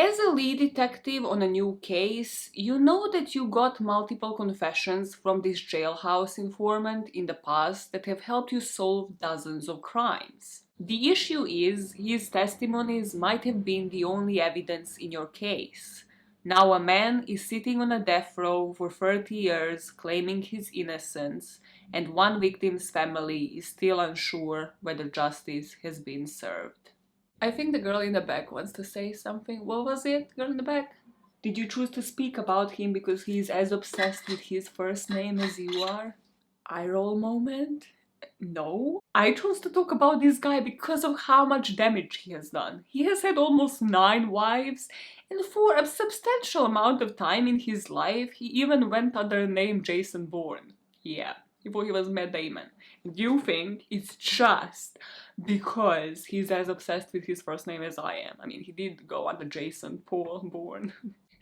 As a lead detective on a new case, you know that you got multiple confessions from this jailhouse informant in the past that have helped you solve dozens of crimes. The issue is, his testimonies might have been the only evidence in your case. Now a man is sitting on a death row for 30 years claiming his innocence, and one victim's family is still unsure whether justice has been served. I think the girl in the back wants to say something. What was it, girl in the back? Did you choose to speak about him because he's as obsessed with his first name as you are? Eye roll moment? No. I chose to talk about this guy because of how much damage he has done. He has had almost 9 wives, and for a substantial amount of time in his life, he even went under the name Jason Bourne. Yeah, before he was Matt Damon. And you think it's just because he's as obsessed with his first name as I am. I mean, he did go under Jason Paul Bourne.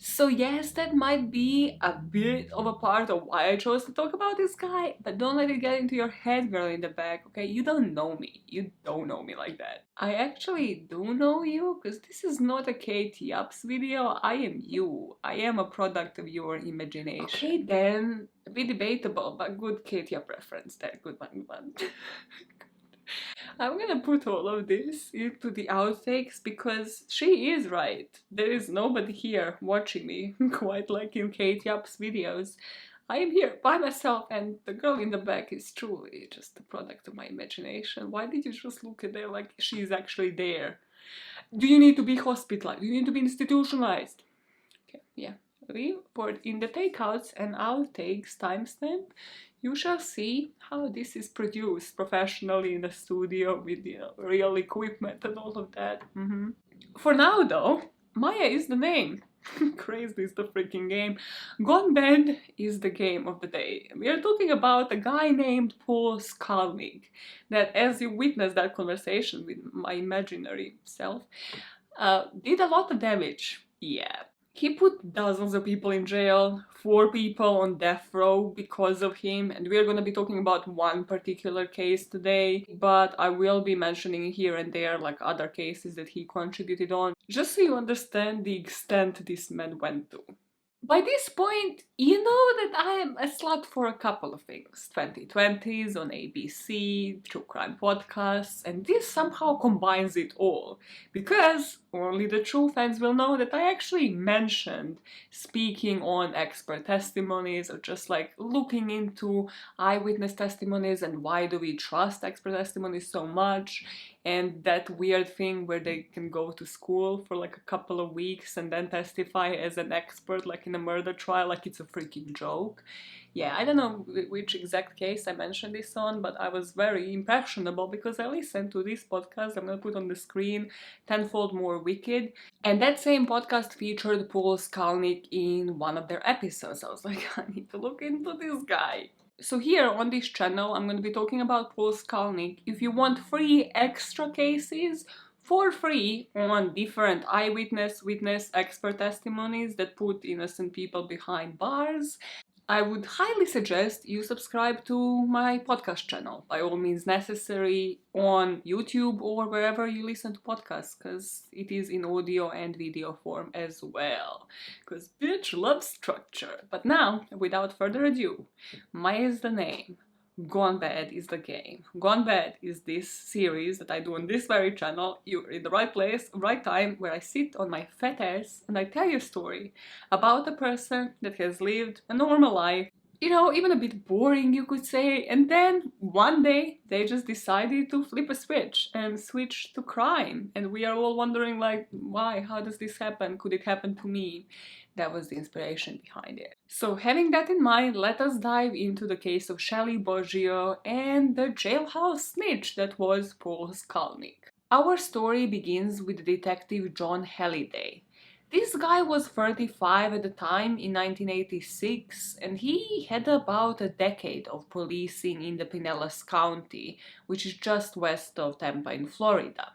So yes, that might be a bit of a part of why I chose to talk about this guy, but don't let it get into your head, girl in the back, okay? You don't know me. You don't know me like that. I actually do know you, because this is not a Katie Ups video. I am you. I am a product of your imagination. Okay then, a bit debatable, but good Katie Up reference there. Good one, good one. I'm gonna put all of this into the outtakes because she is right. There is nobody here watching me, quite like in Katie Up's videos. I am here by myself, and the girl in the back is truly just a product of my imagination. Why did you just look at her like she's actually there? Do you need to be hospitalized? Do you need to be institutionalized? Okay, yeah. Report in the takeouts and outtakes timestamp, you shall see how this is produced professionally in a studio with real equipment and all of that. For now though, Maya is the name. Crazy is the freaking game. Gone Bad is the game of the day. We are talking about a guy named Paul Skalnik that, as you witness that conversation with my imaginary self, did a lot of damage. Yeah. He put dozens of people in jail, 4 people on death row because of him, and we're going to be talking about one particular case today, but I will be mentioning here and there like other cases that he contributed on, just so you understand the extent this man went to. By this point, you know that I am a slut for a couple of things. 2020s on ABC, true crime podcasts, and this somehow combines it all. Because only the true fans will know that I actually mentioned speaking on expert testimonies, or just like looking into eyewitness testimonies and why do we trust expert testimonies so much, and that weird thing where they can go to school for like a couple of weeks and then testify as an expert like in a murder trial, like it's a freaking joke. Yeah, I don't know which exact case I mentioned this on, but I was very impressionable because I listened to this podcast. I'm gonna put on the screen, Tenfold More Wicked, and that same podcast featured Paul Skalnik in one of their episodes. I was like, I need to look into this guy. So here on this channel, I'm going to be talking about Paul Skalnik. If you want free extra cases for free on different eyewitness, witness, expert testimonies that put innocent people behind bars, I would highly suggest you subscribe to my podcast channel, by all means necessary, on YouTube or wherever you listen to podcasts, because it is in audio and video form as well. Because bitch loves structure. But now, without further ado, Maya is the name. Gone Bad is the game. Gone Bad is this series that I do on this very channel. You're in the right place, right time, where I sit on my fat ass and I tell you a story about a person that has lived a normal life, you know, even a bit boring, you could say, and then one day they just decided to flip a switch and switch to crime, and we are all wondering like, why? How does this happen? Could it happen to me? That was the inspiration behind it. So having that in mind, let us dive into the case of Shelly Boggio and the jailhouse snitch that was Paul Skalnik. Our story begins with Detective John Halliday. This guy was 35 at the time in 1986, and he had about a decade of policing in the Pinellas County, which is just west of Tampa in Florida.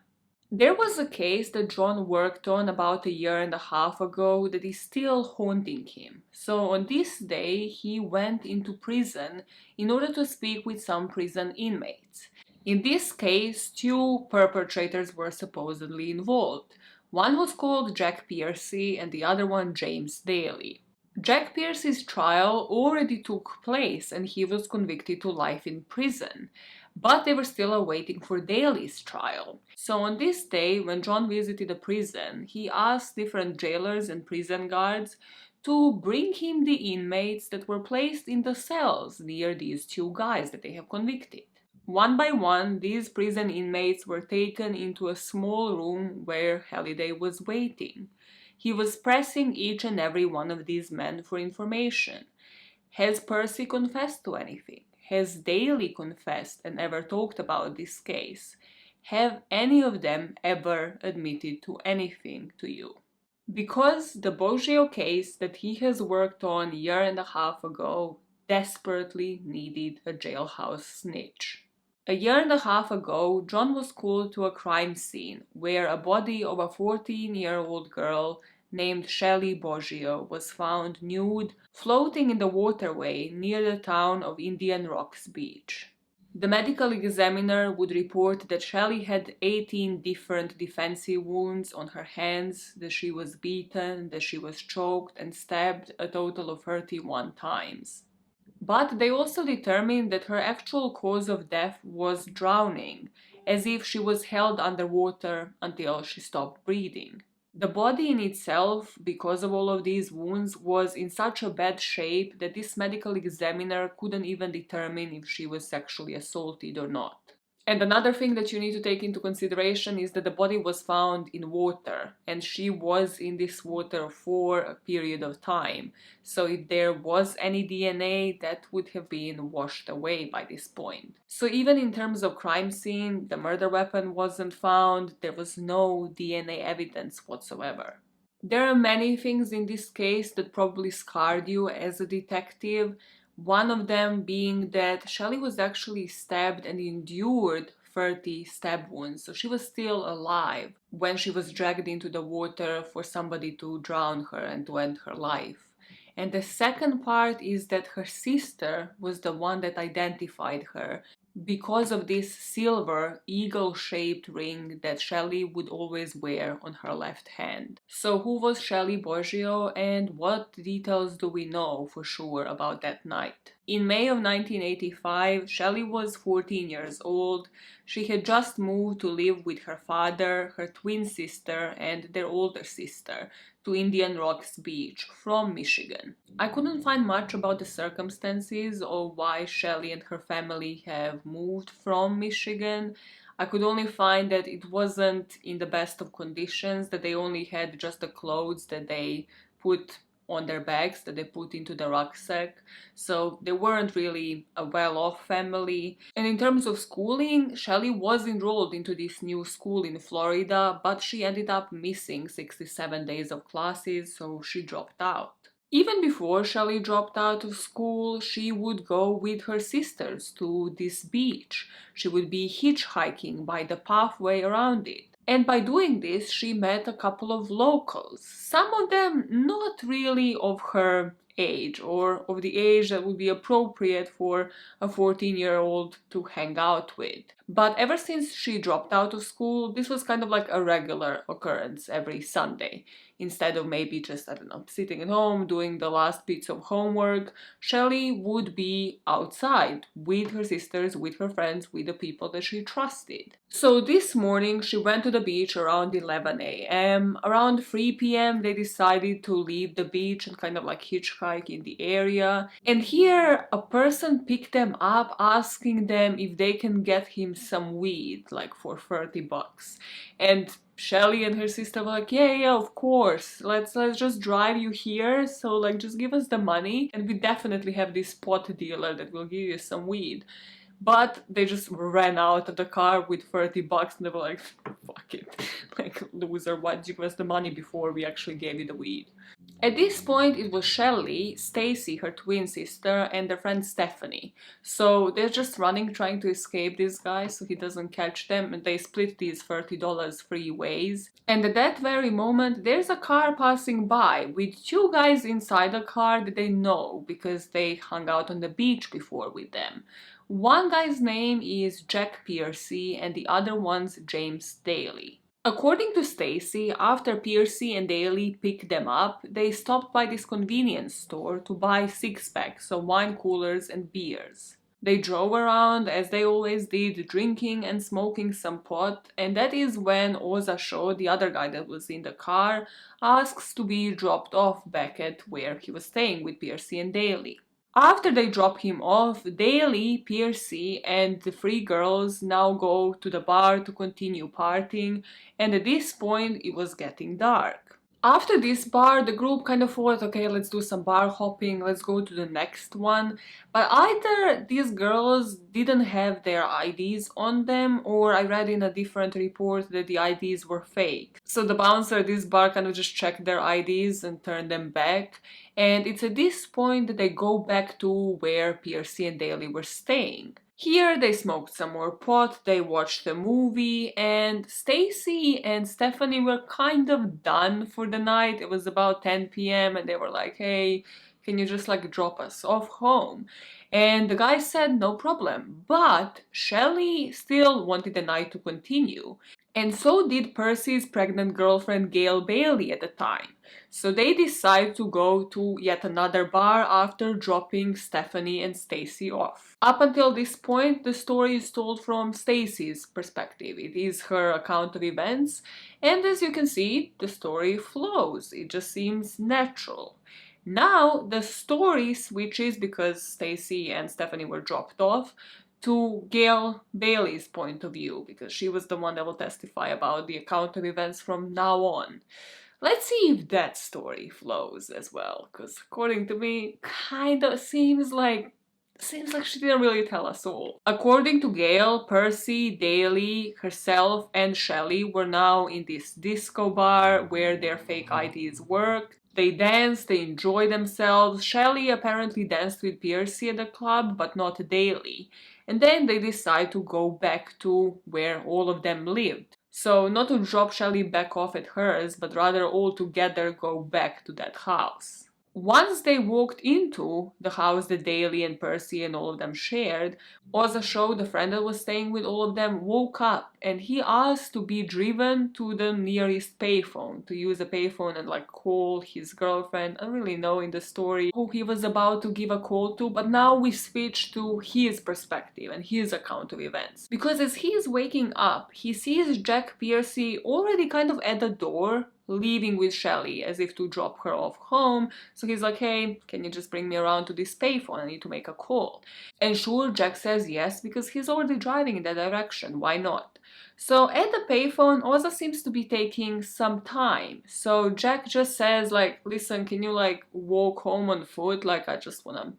There was a case that John worked on about 1.5 years ago that is still haunting him. So on this day, he went into prison in order to speak with some prison inmates. In this case, 2 perpetrators were supposedly involved. One was called Jack Piercy and the other one James Daly. Jack Piercy's trial already took place and he was convicted to life in prison, but they were still awaiting for Daly's trial. So on this day, when John visited the prison, he asked different jailers and prison guards to bring him the inmates that were placed in the cells near these two guys that they have convicted. One by one, these prison inmates were taken into a small room where Halliday was waiting. He was pressing each and every one of these men for information. Has Percy confessed to anything? Has Daly confessed and ever talked about this case? Have any of them ever admitted to anything to you? Because the Boggio case that he has worked on a year and a half ago desperately needed a jailhouse snitch. A year and a half ago, John was called to a crime scene where a body of a 14-year-old girl named Shelly Boggio was found nude, floating in the waterway near the town of Indian Rocks Beach. The medical examiner would report that Shelly had 18 different defensive wounds on her hands, that she was beaten, that she was choked and stabbed a total of 31 times. But they also determined that her actual cause of death was drowning, as if she was held underwater until she stopped breathing. The body in itself, because of all of these wounds, was in such a bad shape that this medical examiner couldn't even determine if she was sexually assaulted or not. And another thing that you need to take into consideration is that the body was found in water, and she was in this water for a period of time. So if there was any DNA, that would have been washed away by this point. So even in terms of crime scene, the murder weapon wasn't found, there was no DNA evidence whatsoever. There are many things in this case that probably scarred you as a detective. One of them being that Shelly was actually stabbed and endured 30 stab wounds, so she was still alive when she was dragged into the water for somebody to drown her and to end her life. And the second part is that her sister was the one that identified her because of this silver eagle-shaped ring that Shelly would always wear on her left hand. So who was Shelly Boggio and what details do we know for sure about that night? In May of 1985, Shelly was 14 years old. She had just moved to live with her father, her twin sister, and their older sister to Indian Rocks Beach from Michigan. I couldn't find much about the circumstances of why Shelly and her family have moved from Michigan. I could only find that it wasn't in the best of conditions, that they only had just the clothes that they put on their bags, that they put into the rucksack, so they weren't really a well-off family. And in terms of schooling, Shelly was enrolled into this new school in Florida, but she ended up missing 67 days of classes, so she dropped out. Even before Shelly dropped out of school, she would go with her sisters to this beach. She would be hitchhiking by the pathway around it. And by doing this, she met a couple of locals, some of them not really of her age or of the age that would be appropriate for a 14-year-old to hang out with. But ever since she dropped out of school, this was kind of like a regular occurrence every Sunday. Instead of maybe just, I don't know, sitting at home doing the last bits of homework, Shelly would be outside with her sisters, with her friends, with the people that she trusted. So this morning she went to the beach around 11 a.m. Around 3 p.m. they decided to leave the beach and kind of like hitchhike in the area. And here a person picked them up asking them if they can get him some weed, like for 30 bucks. And Shelly and her sister were like, yeah, of course, let's just drive you here, so like just give us the money and we definitely have this pot dealer that will give you some weed. But they just ran out of the car with 30 bucks and they were like, fuck it, like, loser, why did you give us the money before we actually gave you the weed? At this point, it was Shelly, Stacy, her twin sister, and their friend Stephanie. So they're just running, trying to escape this guy so he doesn't catch them, and they split these $30 three ways. And at that very moment, there's a car passing by with two guys inside the car that they know because they hung out on the beach before with them. One guy's name is Jack Piercy and the other one's James Daly. According to Stacy, after Piercy and Daly picked them up, they stopped by this convenience store to buy six-packs of wine coolers and beers. They drove around as they always did, drinking and smoking some pot, and that is when Oza Shaw, the other guy that was in the car, asks to be dropped off back at where he was staying with Piercy and Daly. After they drop him off, Daly, Piercy, and the three girls now go to the bar to continue partying, and at this point it was getting dark. After this bar, the group kind of thought, okay, let's do some bar hopping, let's go to the next one. But either these girls didn't have their IDs on them, or I read in a different report that the IDs were fake. So the bouncer at this bar kind of just checked their IDs and turned them back. And it's at this point that they go back to where Piercy and Daly were staying. Here they smoked some more pot, they watched a movie, and Stacy and Stephanie were kind of done for the night. It was about 10 p.m. and they were like, hey, can you just like drop us off home? And the guy said no problem, but Shelly still wanted the night to continue. And so did Percy's pregnant girlfriend Gail Bailey at the time. So they decide to go to yet another bar after dropping Stephanie and Stacy off. Up until this point, the story is told from Stacy's perspective. It is her account of events, and as you can see, the story flows. It just seems natural. Now, the story switches because Stacy and Stephanie were dropped off to Gail Bailey's point of view, because she was the one that will testify about the account of events from now on. Let's see if that story flows as well, because according to me, kind of seems like she didn't really tell us all. According to Gail, Percy, Daly, herself, and Shelly were now in this disco bar where their fake IDs worked. They danced, they enjoyed themselves. Shelly apparently danced with Piercy at the club, but not Daly. And then they decide to go back to where all of them lived. So not to drop Shelly back off at hers, but rather all together go back to that house. Once they walked into the house that Daly and Percy and all of them shared, Oza Shaw, the friend that was staying with all of them, woke up and he asked to be driven to the nearest payphone, to use a payphone and like call his girlfriend. I don't really know in the story who he was about to give a call to, but now we switch to his perspective and his account of events. Because as he is waking up, he sees Jack Piercy already kind of at the door, leaving with Shelly as if to drop her off home. So he's like, hey, can you just bring me around to this payphone? I need to make a call. And sure, Jack says yes, because he's already driving in that direction. Why not? So at the payphone, Oza seems to be taking some time. So Jack just says like, listen, can you like walk home on foot? Like I just wanna,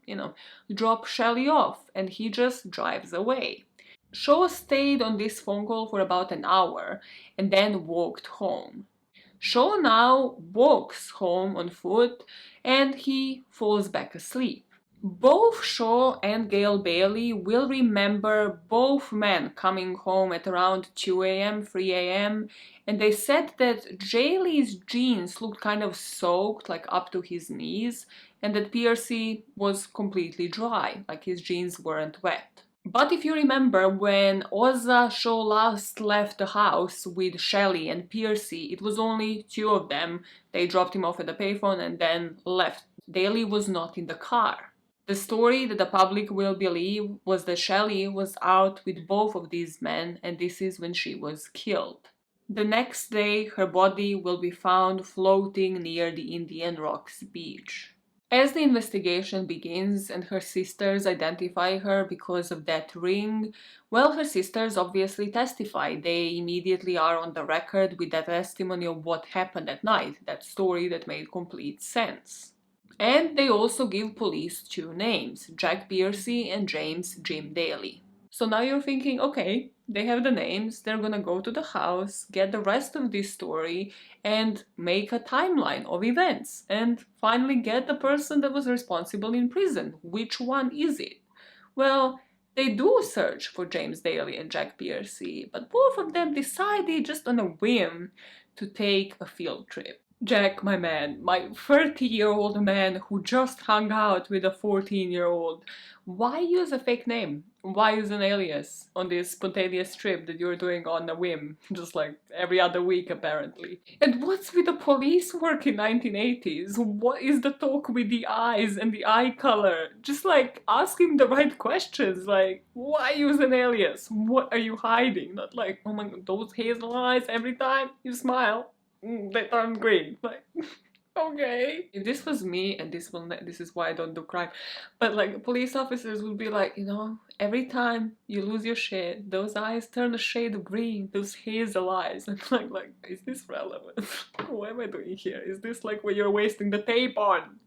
drop Shelly off. And he just drives away. Shaw stayed on this phone call for about an hour and then walked home. Shaw now walks home on foot and he falls back asleep. Both Shaw and Gail Bailey will remember both men coming home at around 2 a.m., 3 a.m. and they said that Jaylee's jeans looked kind of soaked, like up to his knees, and that Piercy was completely dry, like his jeans weren't wet. But if you remember, when Oza Shaw last left the house with Shelly and Piercy, it was only two of them. They dropped him off at the payphone and then left. Daly was not in the car. The story that the public will believe was that Shelly was out with both of these men, and this is when she was killed. The next day, her body will be found floating near the Indian Rocks beach. As the investigation begins and her sisters identify her because of that ring, well, her sisters obviously testify. They immediately are on the record with that testimony of what happened at night, that story that made complete sense. And they also give police two names, Jack Piercy and James Jim Daly. So now you're thinking, okay, they have the names, they're gonna go to the house, get the rest of this story, and make a timeline of events, and finally get the person that was responsible in prison. Which one is it? Well, they do search for James Daly and Jack Piercy, but both of them decided just on a whim to take a field trip. Jack, my man, my 30-year-old man who just hung out with a 14-year-old. Why use a fake name? Why use an alias on this spontaneous trip that you're doing on a whim, just like every other week apparently? And what's with the police work in 1980s? What is the talk with the eyes and the eye color? Just like ask him the right questions, like why use an alias? What are you hiding? Not like, oh my god, those hazel eyes every time you smile. They turn green. Like, okay. If this was me, and this is why I don't do crime, but like police officers would be like, you know, every time you lose your shit, those eyes turn a shade of green, those hazel eyes. And like, is this relevant? What am I doing here? Is this like what you're wasting the tape on?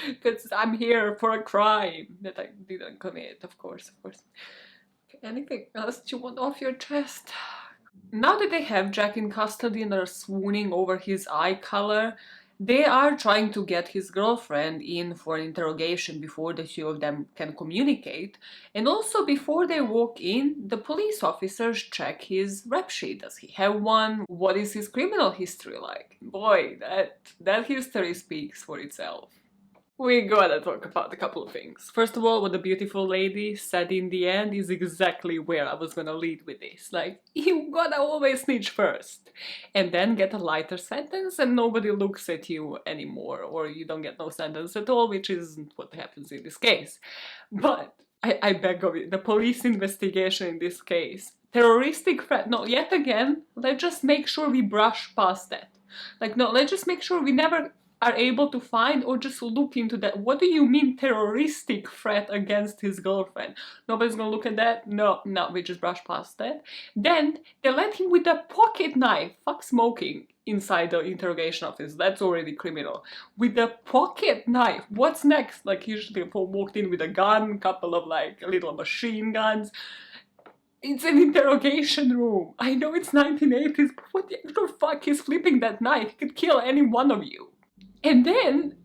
Because I'm here for a crime that I didn't commit, of course, of course. Anything else you want off your chest? Now that they have Jack in custody and are swooning over his eye color, they are trying to get his girlfriend in for an interrogation before the two of them can communicate. And also before they walk in, the police officers check his rap sheet. Does he have one? What is his criminal history like? Boy, that history speaks for itself. We gotta talk about a couple of things. First of all, what the beautiful lady said in the end is exactly where I was gonna lead with this. Like, you gotta always snitch first, and then get a lighter sentence and nobody looks at you anymore, or you don't get no sentence at all, which isn't what happens in this case. But I beg of you, the police investigation in this case, terroristic threat, no, yet again, let's just make sure we brush past that. Like, no, let's just make sure we never are able to find or just look into that. What do you mean terroristic threat against his girlfriend? Nobody's gonna look at that? No, we just brush past that. Then they let him with a pocket knife, fuck smoking, inside the interrogation office. That's already criminal. With a pocket knife, what's next? Like usually people walked in with a gun, couple of like little machine guns. It's an interrogation room. I know it's 1980s, but what the actual fuck is flipping that knife? He could kill any one of you. And then,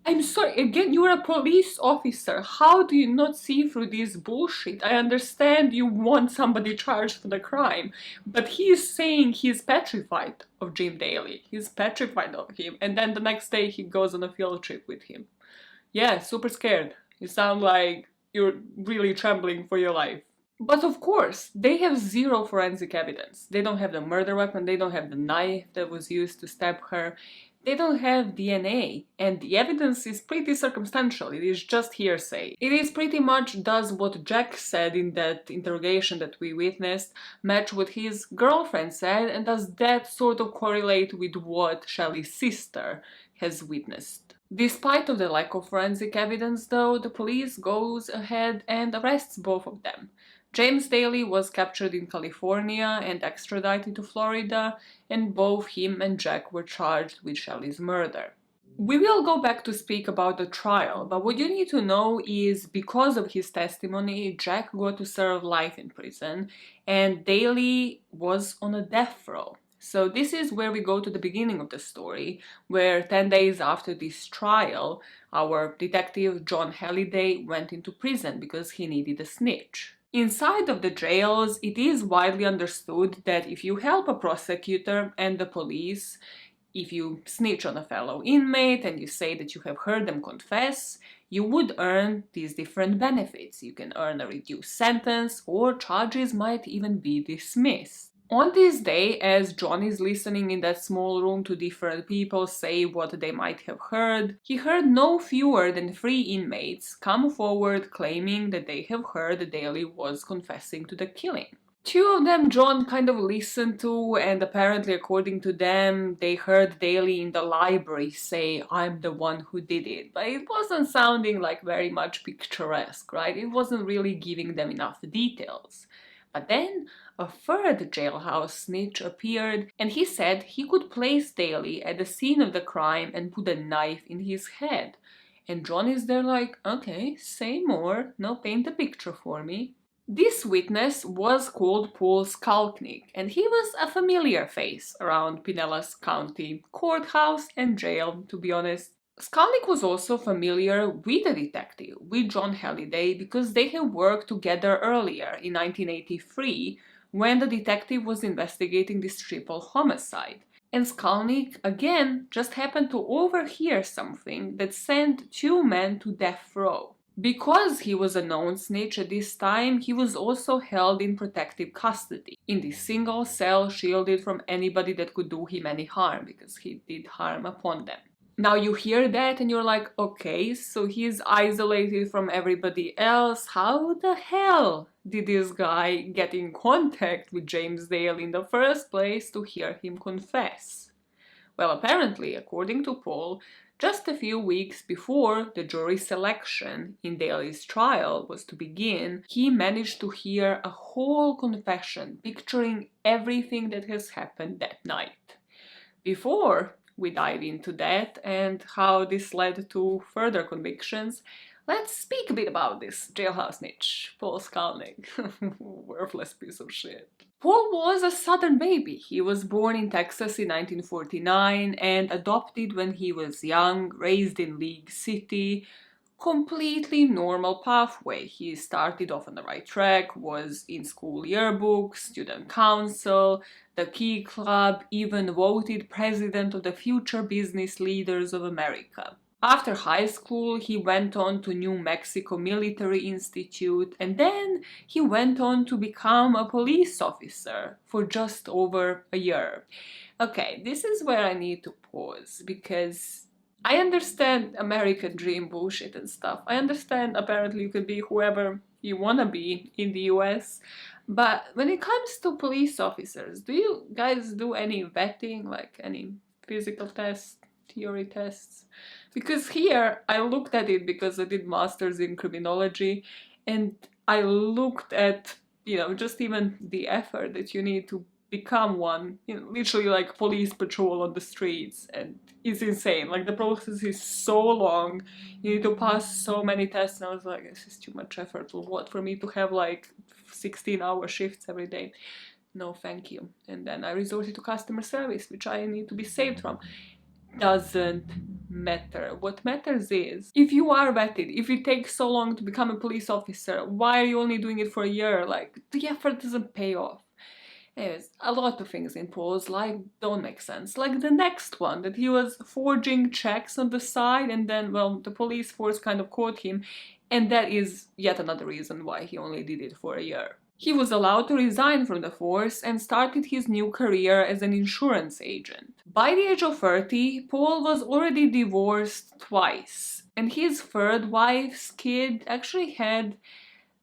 I'm sorry, again, you're a police officer. How do you not see through this bullshit? I understand you want somebody charged for the crime, but he is saying he's petrified of Jim Daly. He's petrified of him, and then the next day he goes on a field trip with him. Yeah, super scared. You sound like you're really trembling for your life. But of course, they have zero forensic evidence. They don't have the murder weapon, they don't have the knife that was used to stab her. They don't have DNA, and the evidence is pretty circumstantial. It is just hearsay. It is pretty much does what Jack said in that interrogation that we witnessed, match what his girlfriend said, and does that sort of correlate with what Shelly's sister has witnessed. Despite of the lack of forensic evidence though, the police goes ahead and arrests both of them. James Daly was captured in California and extradited to Florida, and both him and Jack were charged with Shelly's murder. We will go back to speak about the trial, but what you need to know is because of his testimony, Jack got to serve life in prison, and Daly was on a death row. So this is where we go to the beginning of the story, where 10 days after this trial, our detective John Halliday went into prison because he needed a snitch. Inside of the jails, it is widely understood that if you help a prosecutor and the police, if you snitch on a fellow inmate and you say that you have heard them confess, you would earn these different benefits. You can earn a reduced sentence, or charges might even be dismissed. On this day, as John is listening in that small room to different people say what they might have heard, he heard no fewer than 3 inmates come forward claiming that they have heard that Daly was confessing to the killing. 2 of them John kind of listened to, and apparently according to them, they heard Daly in the library say, "I'm the one who did it." But it wasn't sounding like very much picturesque, right? It wasn't really giving them enough details. But then a 3rd jailhouse snitch appeared, and he said he could place Daly at the scene of the crime and put a knife in his head. And John is there like, okay, say more, now paint a picture for me. This witness was called Paul Skalnik, and he was a familiar face around Pinellas County courthouse and jail, to be honest. Skalnik was also familiar with the detective, with John Halliday, because they had worked together earlier in 1983 when the detective was investigating this triple homicide. And Skalnik, again, just happened to overhear something that sent two men to death row. Because he was a known snitch at this time, he was also held in protective custody, in this single cell shielded from anybody that could do him any harm, because he did harm upon them. Now you hear that and you're like, okay, so he's isolated from everybody else. How the hell did this guy get in contact with James Dale in the first place to hear him confess? Well, apparently, according to Paul, just a few weeks before the jury selection in Daly's trial was to begin, he managed to hear a whole confession picturing everything that has happened that night. Before we dive into that and how this led to further convictions, let's speak a bit about this jailhouse snitch, Paul Skalnik. Worthless piece of shit. Paul was a Southern baby. He was born in Texas in 1949 and adopted when he was young, raised in League City. Completely normal pathway. He started off on the right track, was in school yearbooks, student council, the Key Club, even voted president of the Future Business Leaders of America. After high school, he went on to New Mexico Military Institute, and then he went on to become a police officer for just over a year. Okay, this is where I need to pause, because I understand American dream bullshit and stuff. I understand apparently you could be whoever you wanna be in the US, but when it comes to police officers, do you guys do any vetting, like any physical tests, theory tests? Because here, I looked at it because I did masters in criminology, and I looked at, just even the effort that you need to become one, literally like police patrol on the streets, and it's insane. Like, the process is so long, you need to pass so many tests, and I was like, this is too much effort. What, for me to have like 16-hour shifts every day? No, thank you. And then I resorted to customer service, which I need to be saved from. Doesn't matter. What matters is, if you are vetted, if it takes so long to become a police officer, why are you only doing it for a year? Like, the effort doesn't pay off. Anyways, a lot of things in Paul's life don't make sense. Like the next one, that he was forging checks on the side, and then, well, the police force kind of caught him, and that is yet another reason why he only did it for a year. He was allowed to resign from the force and started his new career as an insurance agent. By the age of 30, Paul was already divorced twice, and his third wife's kid actually had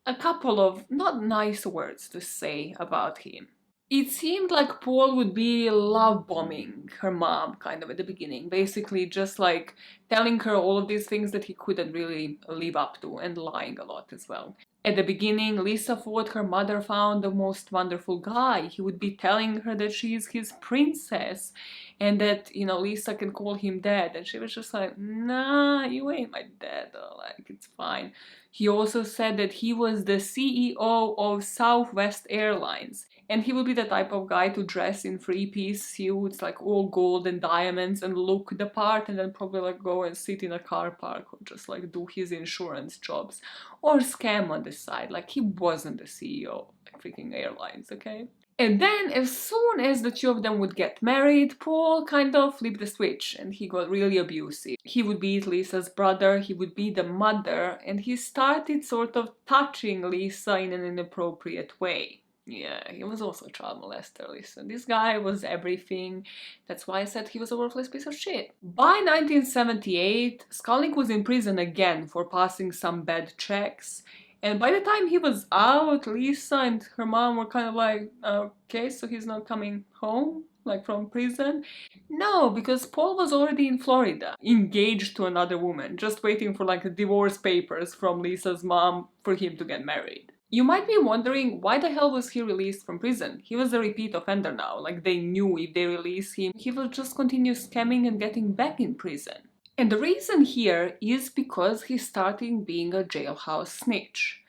a couple of not nice words to say about him. It seemed like Paul would be love bombing her mom kind of at the beginning, basically just like telling her all of these things that he couldn't really live up to, and lying a lot as well. At the beginning, Lisa thought her mother found the most wonderful guy. He would be telling her that she's his princess and that, Lisa can call him dad. And she was just like, nah, you ain't my dad, though. Like, it's fine. He also said that he was the CEO of Southwest Airlines. And he would be the type of guy to dress in three-piece suits, like all gold and diamonds, and look the part, and then probably like go and sit in a car park or just like do his insurance jobs or scam on the side. Like, he wasn't the CEO of like freaking airlines, okay? And then, as soon as the two of them would get married, Paul kind of flipped the switch and he got really abusive. He would beat Lisa's brother, he would beat the mother, and he started sort of touching Lisa in an inappropriate way. Yeah, he was also a child molester, listen. This guy was everything. That's why I said he was a worthless piece of shit. By 1978, Skalnik was in prison again for passing some bad checks. And by the time he was out, Lisa and her mom were kind of like, okay, so he's not coming home, like from prison? No, because Paul was already in Florida, engaged to another woman, just waiting for like the divorce papers from Lisa's mom for him to get married. You might be wondering, why the hell was he released from prison? He was a repeat offender now, like they knew if they release him, he will just continue scamming and getting back in prison. And the reason here is because he started being a jailhouse snitch.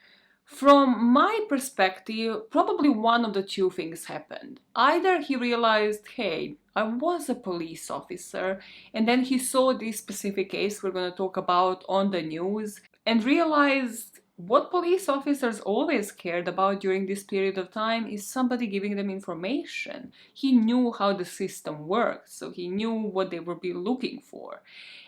From my perspective, probably one of the two things happened. Either he realized, hey, I was a police officer, and then he saw this specific case we're going to talk about on the news, and realized What police officers always cared about during this period of time is somebody giving them information. He knew how the system worked, so he knew what they would be looking for.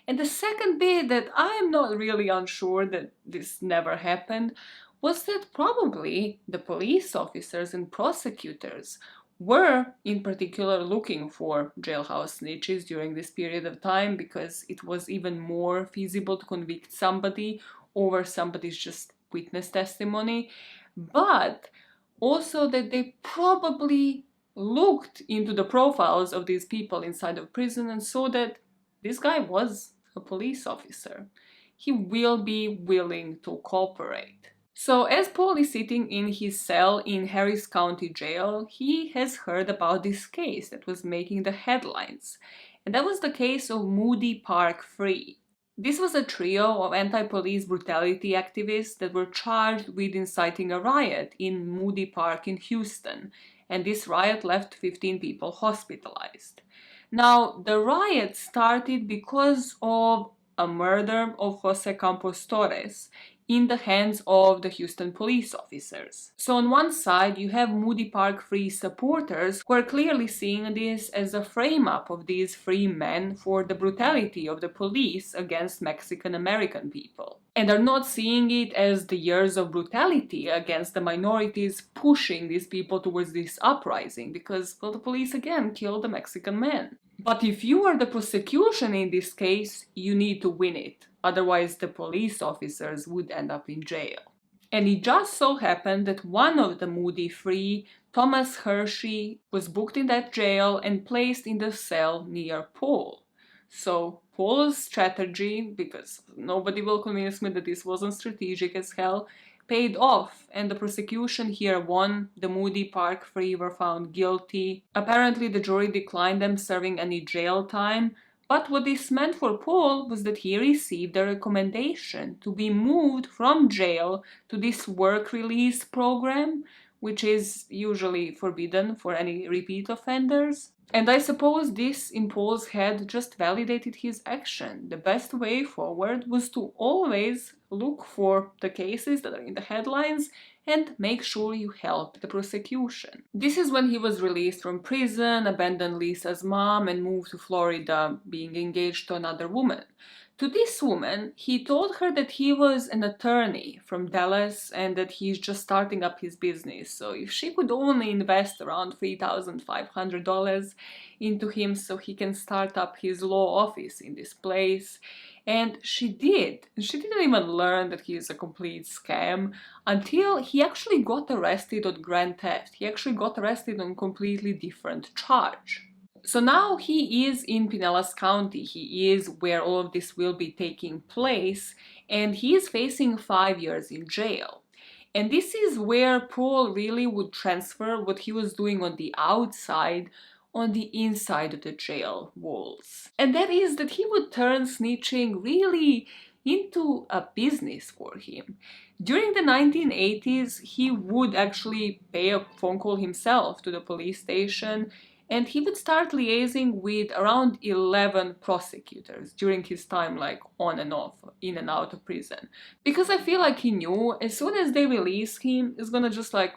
And the second bit that I am not really unsure that this never happened was that probably the police officers and prosecutors were in particular looking for jailhouse snitches during this period of time because it was even more feasible to convict somebody over somebody's just witness testimony, but also that they probably looked into the profiles of these people inside of prison and saw that this guy was a police officer. He will be willing to cooperate. So as Paul is sitting in his cell in Harris County Jail, he has heard about this case that was making the headlines. And that was the case of Moody Park Free. This was a trio of anti-police brutality activists that were charged with inciting a riot in Moody Park in Houston, and this riot left 15 people hospitalized. Now, the riot started because of a murder of Jose Campos Torres in the hands of the Houston police officers. So on one side you have Moody Park Free supporters who are clearly seeing this as a frame-up of these free men for the brutality of the police against Mexican American people, and are not seeing it as the years of brutality against the minorities pushing these people towards this uprising because, well, the police again killed the Mexican men. But if you are the prosecution in this case, you need to win it. Otherwise, the police officers would end up in jail. And it just so happened that one of the Moody Free, Thomas Hershey, was booked in that jail and placed in the cell near Paul. So Paul's strategy, because nobody will convince me that this wasn't strategic as hell, paid off, and the prosecution here won. The Moody Park Free were found guilty. Apparently the jury declined them serving any jail time, but what this meant for Paul was that he received a recommendation to be moved from jail to this work release program, which is usually forbidden for any repeat offenders. And I suppose this in Paul's head just validated his action. The best way forward was to always look for the cases that are in the headlines and make sure you help the prosecution. This is when he was released from prison, abandoned Lisa's mom, and moved to Florida, being engaged to another woman. To this woman, he told her that he was an attorney from Dallas and that he's just starting up his business. So if she could only invest around $3,500 into him so he can start up his law office in this place. And she did. She didn't even learn that he is a complete scam until he actually got arrested on grand theft. He actually got arrested on a completely different charge. So now he is in Pinellas County. He is where all of this will be taking place, and he is facing 5 years in jail. And this is where Paul really would transfer what he was doing on the outside on the inside of the jail walls. And that is that he would turn snitching really into a business for him. During the 1980s, he would actually pay a phone call himself to the police station, and he would start liaising with around 11 prosecutors during his time, like on and off, in and out of prison. Because I feel like he knew as soon as they release him, he's gonna just like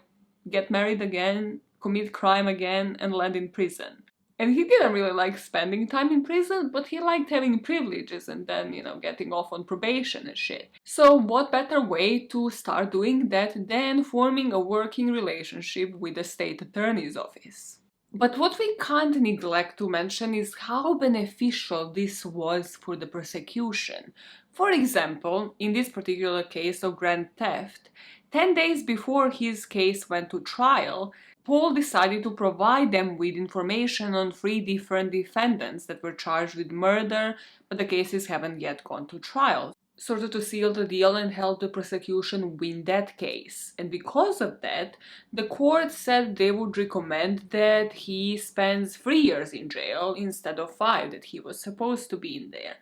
get married again, commit crime again, and land in prison. And he didn't really like spending time in prison, but he liked having privileges and then, getting off on probation and shit. So what better way to start doing that than forming a working relationship with the state attorney's office? But what we can't neglect to mention is how beneficial this was for the prosecution. For example, in this particular case of grand theft, 10 days before his case went to trial, Paul decided to provide them with information on 3 different defendants that were charged with murder, but the cases haven't yet gone to trial. Sort of to seal the deal and help the prosecution win that case. And because of that, the court said they would recommend that he spends 3 years in jail instead of 5 that he was supposed to be in there.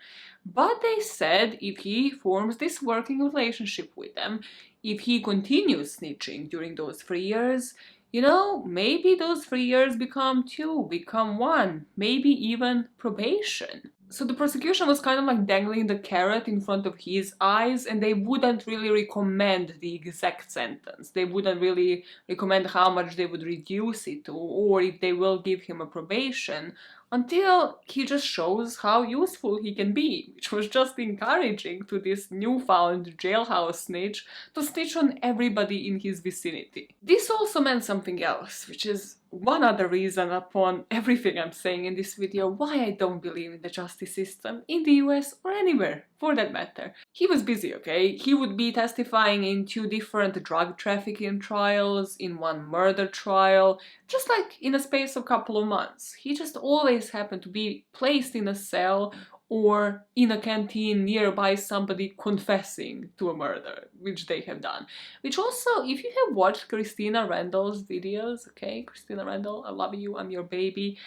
But they said if he forms this working relationship with them, if he continues snitching during those 3 years, you know, maybe those 3 years become 2, become 1, maybe even probation. So the prosecution was kind of like dangling the carrot in front of his eyes, and they wouldn't really recommend the exact sentence. They wouldn't really recommend how much they would reduce it to, or if they will give him a probation, until he just shows how useful he can be, which was just encouraging to this newfound jailhouse snitch to snitch on everybody in his vicinity. This also meant something else, which is one other reason upon everything I'm saying in this video why I don't believe in the justice system in the US or anywhere for that matter. He was busy, okay? He would be testifying in 2 different drug trafficking trials, in 1 murder trial, just like in a space of a couple of months. He just always happened to be placed in a cell or in a canteen nearby somebody confessing to a murder, which they have done. Which also, if you have watched Christina Randall's videos, okay, Christina Randall, I love you, I'm your baby,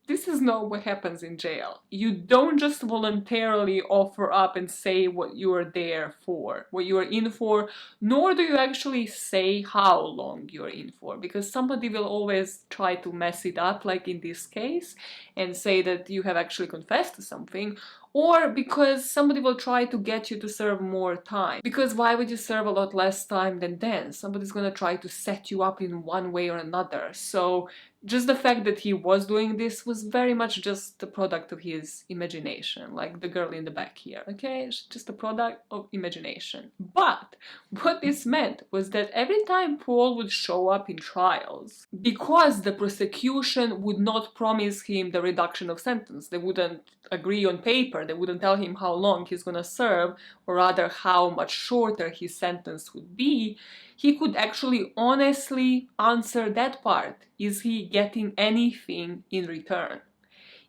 this is not what happens in jail. You don't just voluntarily offer up and say what you are there for, what you are in for, nor do you actually say how long you're in for, because somebody will always try to mess it up, like in this case, and say that you have actually confessed to something, or because somebody will try to get you to serve more time. Because why would you serve a lot less time than then? Somebody's gonna try to set you up in one way or another. So just the fact that he was doing this was very much just the product of his imagination, like the girl in the back here, okay? It's just a product of imagination. But what this meant was that every time Paul would show up in trials, because the prosecution would not promise him the reduction of sentence, they wouldn't agree on paper, they wouldn't tell him how long he's gonna serve, or rather how much shorter his sentence would be, he could actually honestly answer that part. Is he getting anything in return?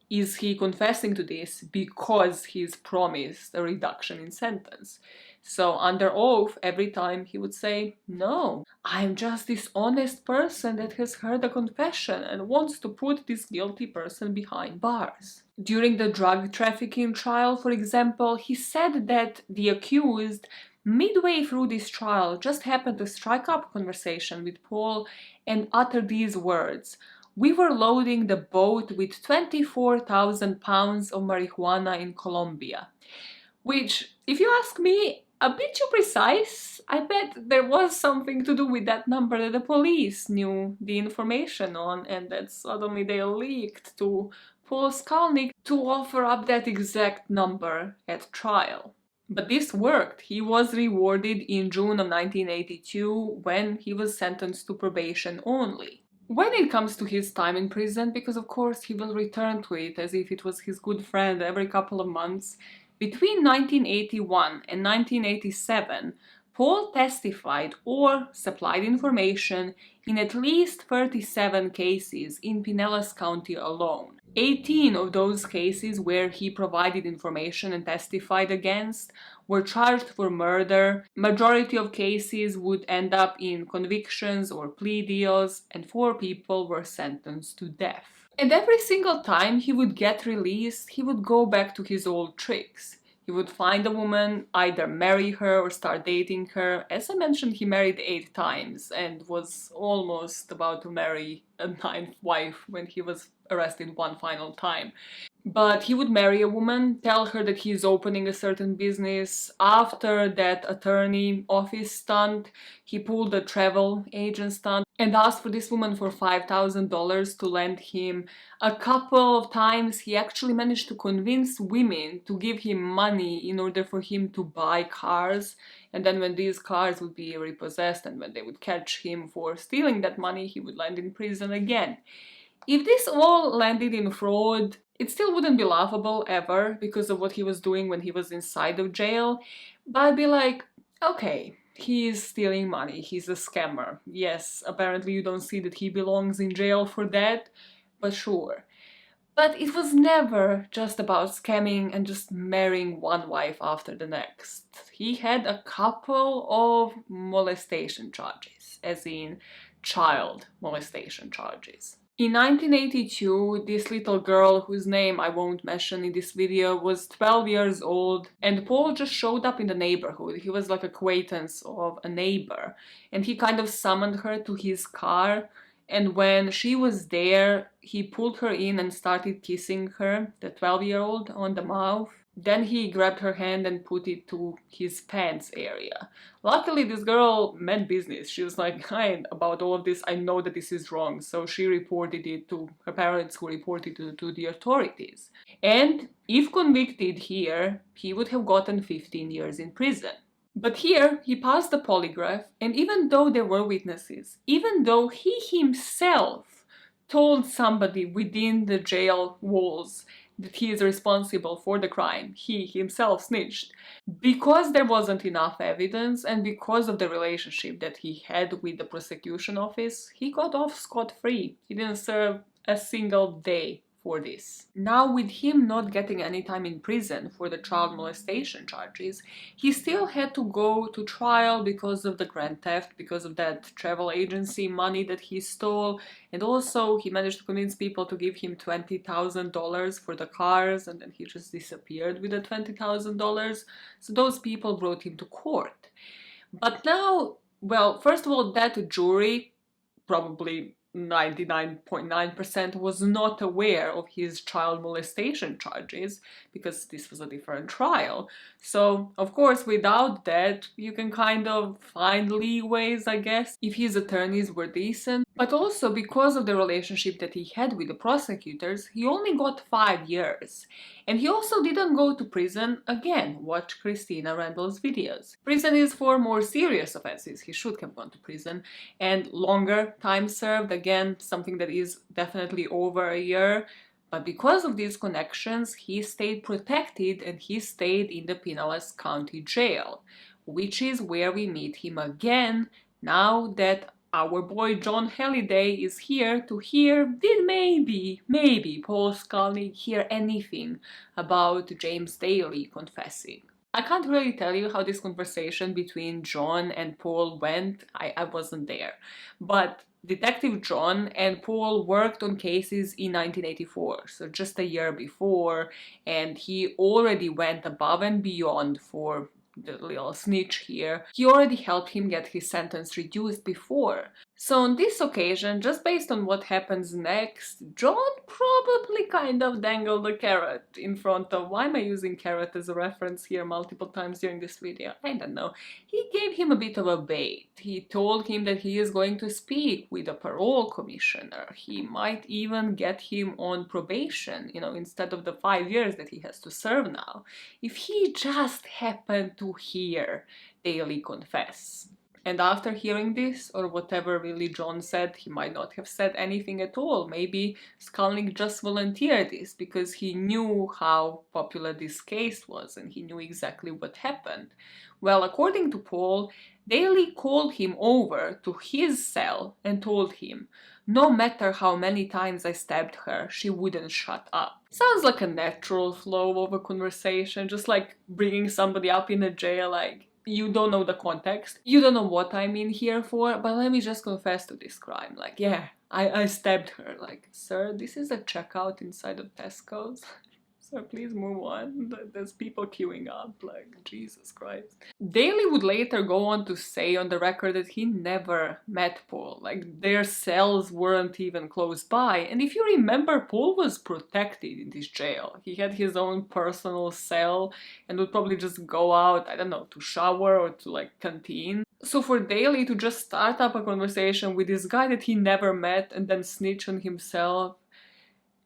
Is he confessing to this because he's promised a reduction in sentence? So under oath, every time he would say, no, I'm just this honest person that has heard a confession and wants to put this guilty person behind bars. During the drug trafficking trial, for example, he said that the accused midway through this trial just happened to strike up a conversation with Paul and utter these words: we were loading the boat with 24,000 pounds of marijuana in Colombia. Which, if you ask me, a bit too precise. I bet there was something to do with that number that the police knew the information on, and that suddenly they leaked to Paul Skalnik to offer up that exact number at trial. But this worked. He was rewarded in June of 1982 when he was sentenced to probation only. When it comes to his time in prison, because of course he will return to it as if it was his good friend every couple of months, between 1981 and 1987, Paul testified or supplied information in at least 37 cases in Pinellas County alone. 18 of those cases where he provided information and testified against were charged for murder. Majority of cases would end up in convictions or plea deals, and 4 people were sentenced to death. And every single time he would get released, he would go back to his old tricks. He would find a woman, either marry her or start dating her. As I mentioned, he married 8 times and was almost about to marry a 9th wife when he was arrested one final time. But he would marry a woman, tell her that he's opening a certain business. After that attorney office stunt, he pulled a travel agent stunt and asked for this woman for $5,000 to lend him. A couple of times he actually managed to convince women to give him money in order for him to buy cars. And then when these cars would be repossessed and when they would catch him for stealing that money, he would land in prison again. If this all landed in fraud, it still wouldn't be laughable ever because of what he was doing when he was inside of jail, but I'd be like, okay, he's stealing money, he's a scammer. Yes, apparently you don't see that he belongs in jail for that, but sure. But it was never just about scamming and just marrying one wife after the next. He had a couple of molestation charges, as in child molestation charges. In 1982, this little girl, whose name I won't mention in this video, was 12 years old, and Paul just showed up in the neighborhood. He was like an acquaintance of a neighbor, and he kind of summoned her to his car, and when she was there, he pulled her in and started kissing her, the 12-year-old, on the mouth. Then he grabbed her hand and put it to his pants area. Luckily, this girl meant business. She was like, hi, about all of this, I know that this is wrong. So she reported it to her parents, who reported it to the authorities. And if convicted here, he would have gotten 15 years in prison. But here, he passed the polygraph, and even though there were witnesses, even though he himself told somebody within the jail walls that he is responsible for the crime, he himself snitched, because there wasn't enough evidence and because of the relationship that he had with the prosecution office, he got off scot-free. He didn't serve a single day for this. Now, with him not getting any time in prison for the child molestation charges, he still had to go to trial because of the grand theft, because of that travel agency money that he stole, and also he managed to convince people to give him $20,000 for the cars, and then he just disappeared with the $20,000. So those people brought him to court. But now, well, first of all, that jury, probably 99.9%, was not aware of his child molestation charges because this was a different trial. So, of course, without that, you can kind of find leeways, I guess, if his attorneys were decent. But also, because of the relationship that he had with the prosecutors, he only got 5 years. And he also didn't go to prison again. Watch Christina Randall's videos. Prison is for more serious offenses. He should have gone to prison. And longer time served, again, something that is definitely over a year. But because of these connections, he stayed protected and he stayed in the Pinellas County Jail, which is where we meet him again now that our boy John Halliday is here to hear, did maybe Paul Skalnik hear anything about James Daly confessing. I can't really tell you how this conversation between John and Paul went. I wasn't there. But Detective John and Paul worked on cases in 1984, so just a year before, and he already went above and beyond for the little snitch here. He already helped him get his sentence reduced before. So on this occasion, just based on what happens next, John probably kind of dangled a carrot in front of... Why am I using carrot as a reference here multiple times during this video? I don't know. He gave him a bit of a bait. He told him that he is going to speak with a parole commissioner. He might even get him on probation, you know, instead of the 5 years that he has to serve now. If he just happened to hear Daly confess. And after hearing this, or whatever really John said, he might not have said anything at all. Maybe Skalnik just volunteered this because he knew how popular this case was and he knew exactly what happened. Well, according to Paul, Daly called him over to his cell and told him, no matter how many times I stabbed her, she wouldn't shut up. Sounds like a natural flow of a conversation, just like bringing somebody up in a jail, like, you don't know the context, you don't know what I'm in here for, but let me just confess to this crime. Like, yeah, I stabbed her. Like, sir, this is a checkout inside of Tesco's. So please move on. There's people queuing up, like, Jesus Christ. Daly would later go on to say on the record that he never met Paul. Like, their cells weren't even close by. And if you remember, Paul was protected in this jail. He had his own personal cell and would probably just go out, I don't know, to shower or to, like, canteen. So for Daly to just start up a conversation with this guy that he never met and then snitch on himself,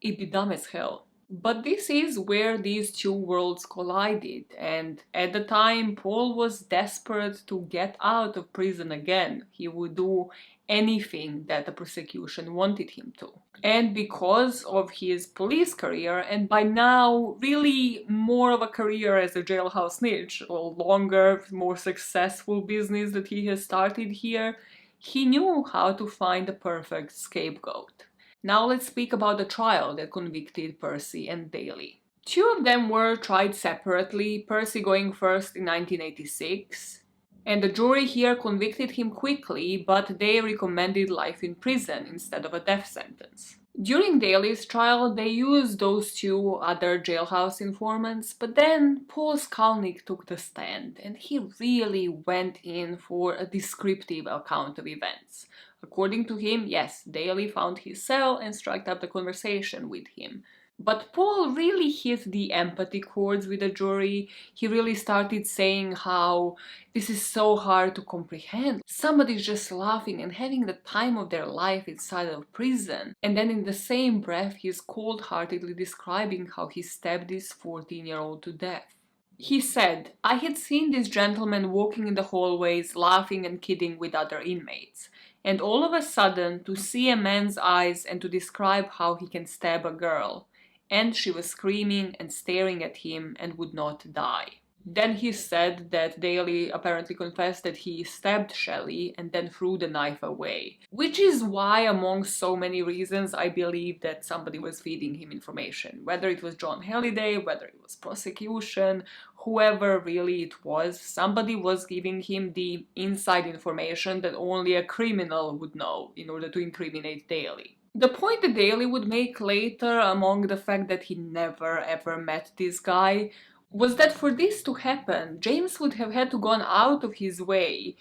it'd be dumb as hell. But this is where these two worlds collided, and at the time Paul was desperate to get out of prison again. He would do anything that the prosecution wanted him to. And because of his police career, and by now really more of a career as a jailhouse snitch, a longer, more successful business that he has started here, he knew how to find the perfect scapegoat. Now let's speak about the trial that convicted Percy and Daly. Two of them were tried separately, Percy going first in 1986, And the jury here convicted him quickly, but they recommended life in prison instead of a death sentence. During Daly's trial, they used those two other jailhouse informants, but then Paul Skalnik took the stand, and he really went in for a descriptive account of events. According to him, yes, Daly found his cell and struck up the conversation with him. But Paul really hit the empathy chords with the jury. He really started saying how this is so hard to comprehend. Somebody's just laughing and having the time of their life inside of prison. And then in the same breath, he's cold-heartedly describing how he stabbed this 14-year-old to death. He said, "I had seen this gentleman walking in the hallways, laughing and kidding with other inmates. And all of a sudden, to see a man's eyes and to describe how he can stab a girl. And she was screaming and staring at him and would not die." Then he said that Daly apparently confessed that he stabbed Shelly and then threw the knife away. Which is why, among so many reasons, I believe that somebody was feeding him information. Whether it was John Halliday, whether it was prosecution, whoever really it was, somebody was giving him the inside information that only a criminal would know in order to incriminate Daly. The point that Daly would make later, among the fact that he never ever met this guy, was that for this to happen, James would have had to gone out of his way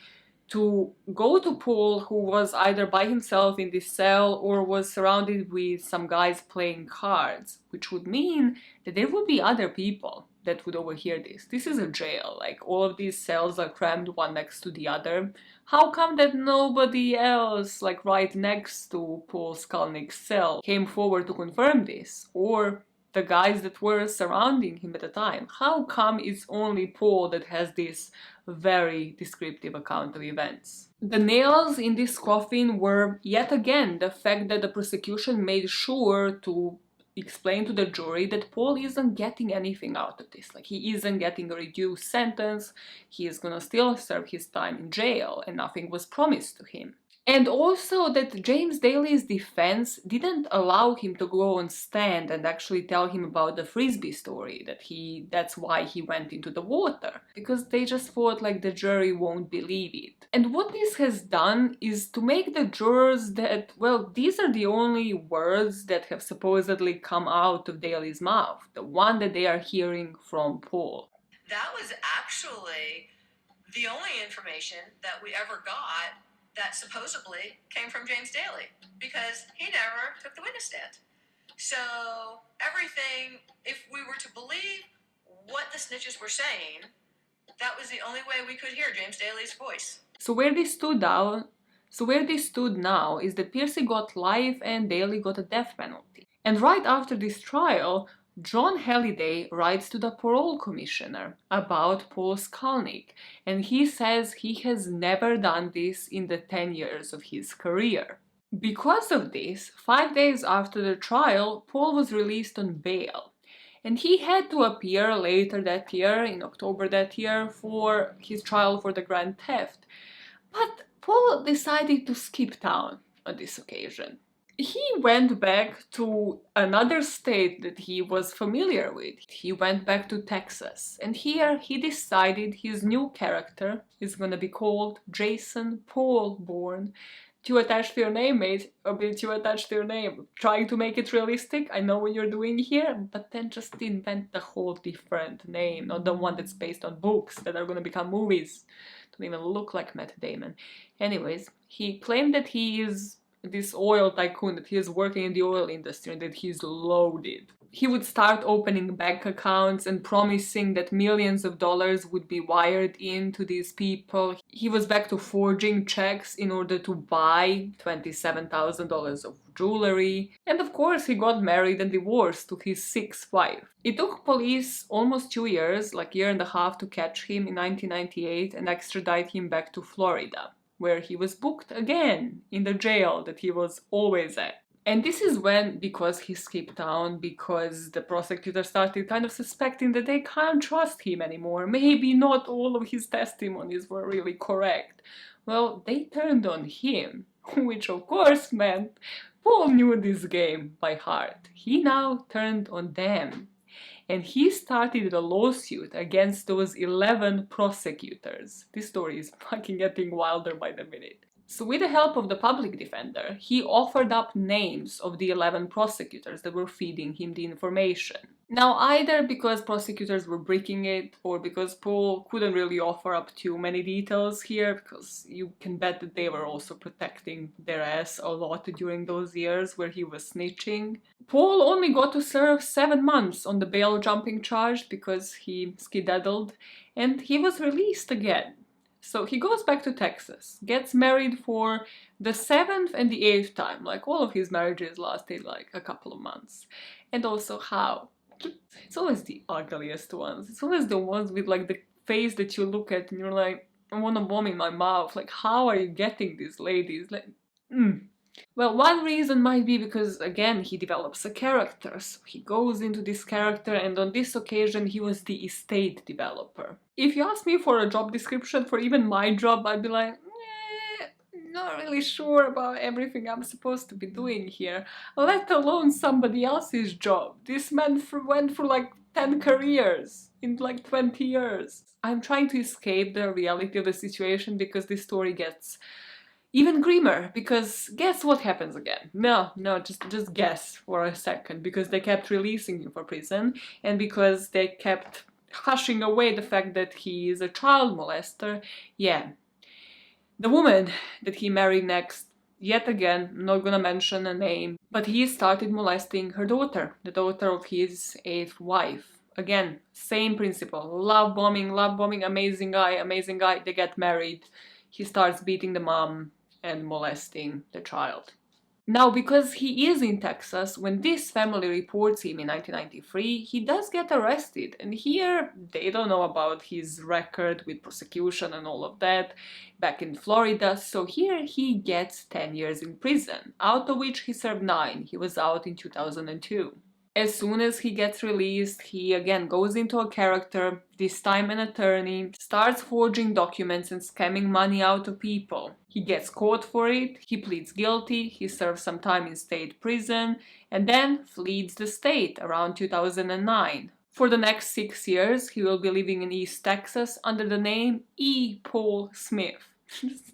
to go to Paul, who was either by himself in this cell or was surrounded with some guys playing cards, which would mean that there would be other people that would overhear this. This is a jail, like all of these cells are crammed one next to the other. How come that nobody else, like right next to Paul Skalnik's cell, came forward to confirm this? Or the guys that were surrounding him at the time? How come it's only Paul that has this very descriptive account of events? The nails in this coffin were, yet again, the fact that the prosecution made sure to explain to the jury that Paul isn't getting anything out of this. Like, he isn't getting a reduced sentence, he is gonna still serve his time in jail, and nothing was promised to him. And also that James Daly's defense didn't allow him to go on stand and actually tell him about the Frisbee story, that's why he went into the water, because they just thought like the jury won't believe it. And what this has done is to make the jurors that, well, these are the only words that have supposedly come out of Daly's mouth, the one that they are hearing from Paul. That was actually the only information that we ever got that supposedly came from James Daly, because he never took the witness stand. So everything, if we were to believe what the snitches were saying, that was the only way we could hear James Daly's voice. So where this stood now is that Piercy got life and Daly got a death penalty. And right after this trial, John Halliday writes to the parole commissioner about Paul Skalnik, and he says he has never done this in the 10 years of his career. Because of this, 5 days after the trial, Paul was released on bail, and he had to appear later that year, in October that year, for his trial for the grand theft. But Paul decided to skip town on this occasion. He went back to another state that he was familiar with. He went back to Texas, and here he decided his new character is gonna be called Jason Paul Bourne. To attach to your name, mate, a bit to attach to your name. Trying to make it realistic, I know what you're doing here, but then just invent a whole different name, not the one that's based on books that are gonna become movies. Don't even look like Matt Damon. Anyways, he claimed that he is this oil tycoon, that he is working in the oil industry and that he's loaded. He would start opening bank accounts and promising that millions of dollars would be wired in to these people. He was back to forging checks in order to buy $27,000 of jewelry. And of course, he got married and divorced to his sixth wife. It took police almost 2 years, like a year and a half, to catch him in 1998 and extradite him back to Florida, where he was booked again in the jail that he was always at. And this is when, because he skipped town, because the prosecutor started kind of suspecting that they can't trust him anymore, maybe not all of his testimonies were really correct, well, they turned on him, which of course meant Paul knew this game by heart. He now turned on them. and he started a lawsuit against those 11 prosecutors. This story is fucking getting wilder by the minute. So with the help of the public defender, he offered up names of the 11 prosecutors that were feeding him the information. Now, either because prosecutors were breaking it, or because Paul couldn't really offer up too many details here, because you can bet that they were also protecting their ass a lot during those years where he was snitching. Paul only got to serve 7 months on the bail jumping charge because he skedaddled, and he was released again. So he goes back to Texas, gets married for the 7th and the 8th time. Like, all of his marriages lasted like a couple of months. And also how? It's always the ugliest ones. It's always the ones with like the face that you look at and you're like, I want to vomit in my mouth. Like, how are you getting these ladies? Like, Well, one reason might be because, again, he develops a character. So he goes into this character, and on this occasion, he was the estate developer. If you ask me for a job description for even my job, I'd be like, not really sure about everything I'm supposed to be doing here, let alone somebody else's job. This man went through like 10 careers in like 20 years. I'm trying to escape the reality of the situation because this story gets even grimmer, because guess what happens again? No, just guess for a second, because they kept releasing him for prison, and because they kept hushing away the fact that he is a child molester. Yeah. The woman that he married next, yet again, I'm not gonna mention a name, but he started molesting her daughter, the daughter of his 8th wife. Again, same principle. Love bombing, amazing guy, they get married. He starts beating the mom and molesting the child. Now, because he is in Texas, when this family reports him in 1993, he does get arrested. And here, they don't know about his record with prosecution and all of that back in Florida. So here he gets 10 years in prison, out of which he served 9. He was out in 2002. As soon as he gets released, he again goes into a character, this time an attorney, starts forging documents and scamming money out of people. He gets caught for it, he pleads guilty, he serves some time in state prison, and then flees the state around 2009. For the next 6 years, he will be living in East Texas under the name E. Paul Smith.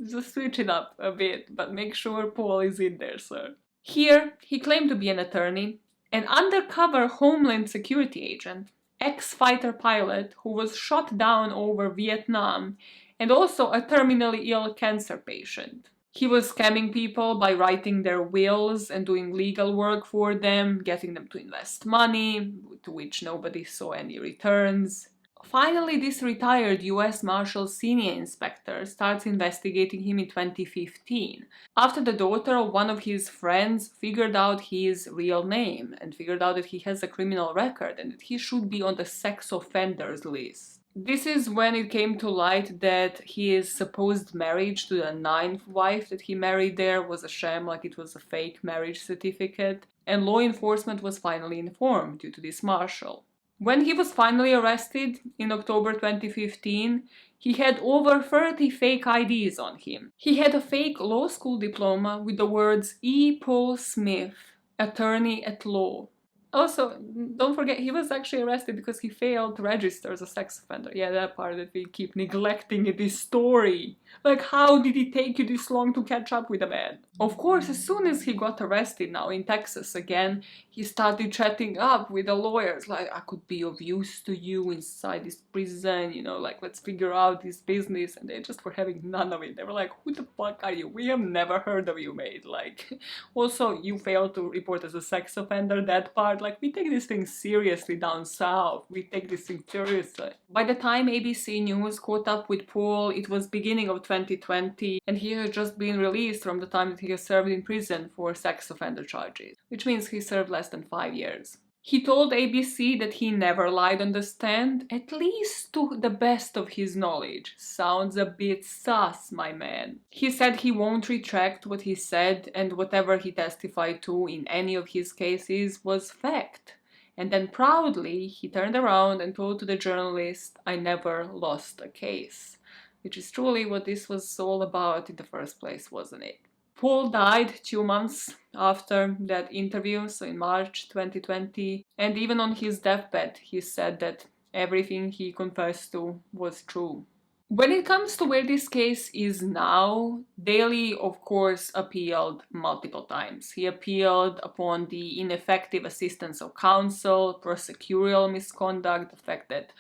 Just switch it up a bit, but make sure Paul is in there, sir. Here, he claimed to be an attorney, an undercover Homeland Security agent, ex-fighter pilot who was shot down over Vietnam, and also a terminally ill cancer patient. He was scamming people by writing their wills and doing legal work for them, getting them to invest money, to which nobody saw any returns. Finally, this retired US Marshal Senior Inspector starts investigating him in 2015, after the daughter of one of his friends figured out his real name and figured out that he has a criminal record and that he should be on the sex offenders list. This is when it came to light that his supposed marriage to the 9th wife that he married there was a sham, like it was a fake marriage certificate, and law enforcement was finally informed due to this marshal. When he was finally arrested in October 2015, he had over 30 fake IDs on him. He had a fake law school diploma with the words E. Paul Smith, attorney at law. Also, don't forget, he was actually arrested because he failed to register as a sex offender. Yeah, that part that we keep neglecting in this story. Like, how did it take you this long to catch up with a man? Of course, as soon as he got arrested now in Texas again, he started chatting up with the lawyers, like, I could be of use to you inside this prison, you know, like, let's figure out this business. And they just were having none of it. They were like, who the fuck are you? We have never heard of you, mate. Like, also, you failed to report as a sex offender, that part. Like, we take this thing seriously down south. We take this thing seriously. By the time ABC News caught up with Paul, it was beginning of 2020, and he had just been released from the time that he has served in prison for sex offender charges, which means he served less than 5 years. He told ABC that he never lied on the stand, at least to the best of his knowledge. Sounds a bit sus, my man. He said he won't retract what he said, and whatever he testified to in any of his cases was fact. And then proudly, he turned around and told to the journalist, I never lost a case. Which is truly what this was all about in the first place, wasn't it? Paul died 2 months after that interview, so in March 2020, and even on his deathbed, he said that everything he confessed to was true. When it comes to where this case is now, Daley, of course, appealed multiple times. He appealed upon the ineffective assistance of counsel, prosecutorial misconduct, the fact that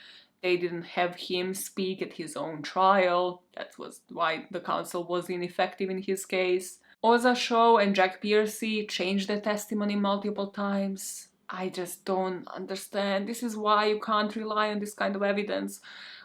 they didn't have him speak at his own trial. That was why the counsel was ineffective in his case. Oza Shaw and Jack Piercy changed their testimony multiple times. I just don't understand. This is why you can't rely on this kind of evidence.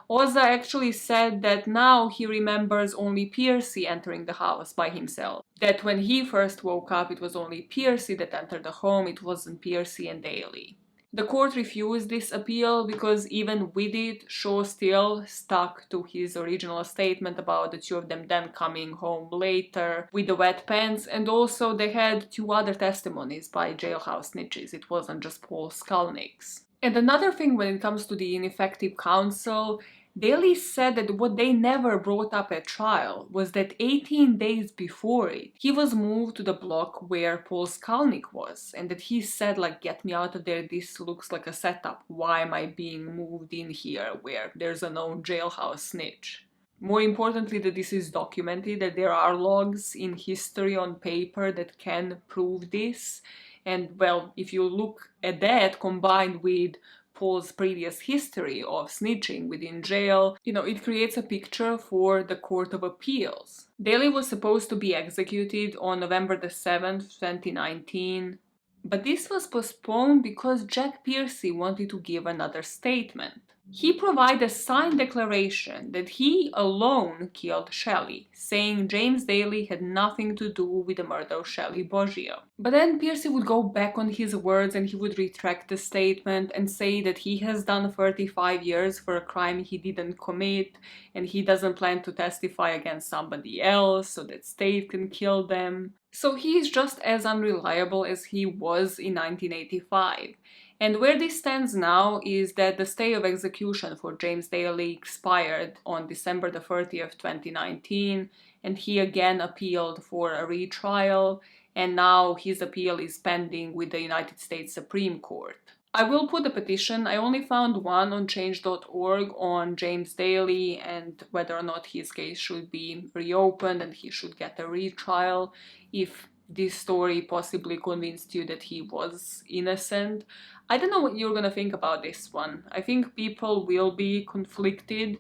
Oza actually said that now he remembers only Piercy entering the house by himself. That when he first woke up, it was only Piercy that entered the home, it wasn't Piercy and Daley. The court refused this appeal because even with it, Shaw still stuck to his original statement about the two of them then coming home later with the wet pants, and also they had 2 other testimonies by jailhouse snitches. It wasn't just Paul Skalnik's. And another thing when it comes to the ineffective counsel, Daley said that what they never brought up at trial was that 18 days before it, he was moved to the block where Paul Skalnik was, and that he said, like, get me out of there, this looks like a setup, why am I being moved in here where there's a known jailhouse snitch? More importantly, that this is documented, that there are logs in history on paper that can prove this. And well, if you look at that combined with Paul's previous history of snitching within jail, it creates a picture for the Court of Appeals. Daley was supposed to be executed on November the 7th, 2019, but this was postponed because Jack Piercy wanted to give another statement. He provided a signed declaration that he alone killed Shelly, saying James Daley had nothing to do with the murder of Shelly Boggio. But then Piercy would go back on his words and he would retract the statement and say that he has done 35 years for a crime he didn't commit and he doesn't plan to testify against somebody else so that state can kill them. So he is just as unreliable as he was in 1985. And where this stands now is that the stay of execution for James Daley expired on December the 30th, 2019, and he again appealed for a retrial, and now his appeal is pending with the United States Supreme Court. I will put a petition. I only found one on change.org on James Daley and whether or not his case should be reopened and he should get a retrial if this story possibly convinced you that he was innocent. I don't know what you're gonna think about this one. I think people will be conflicted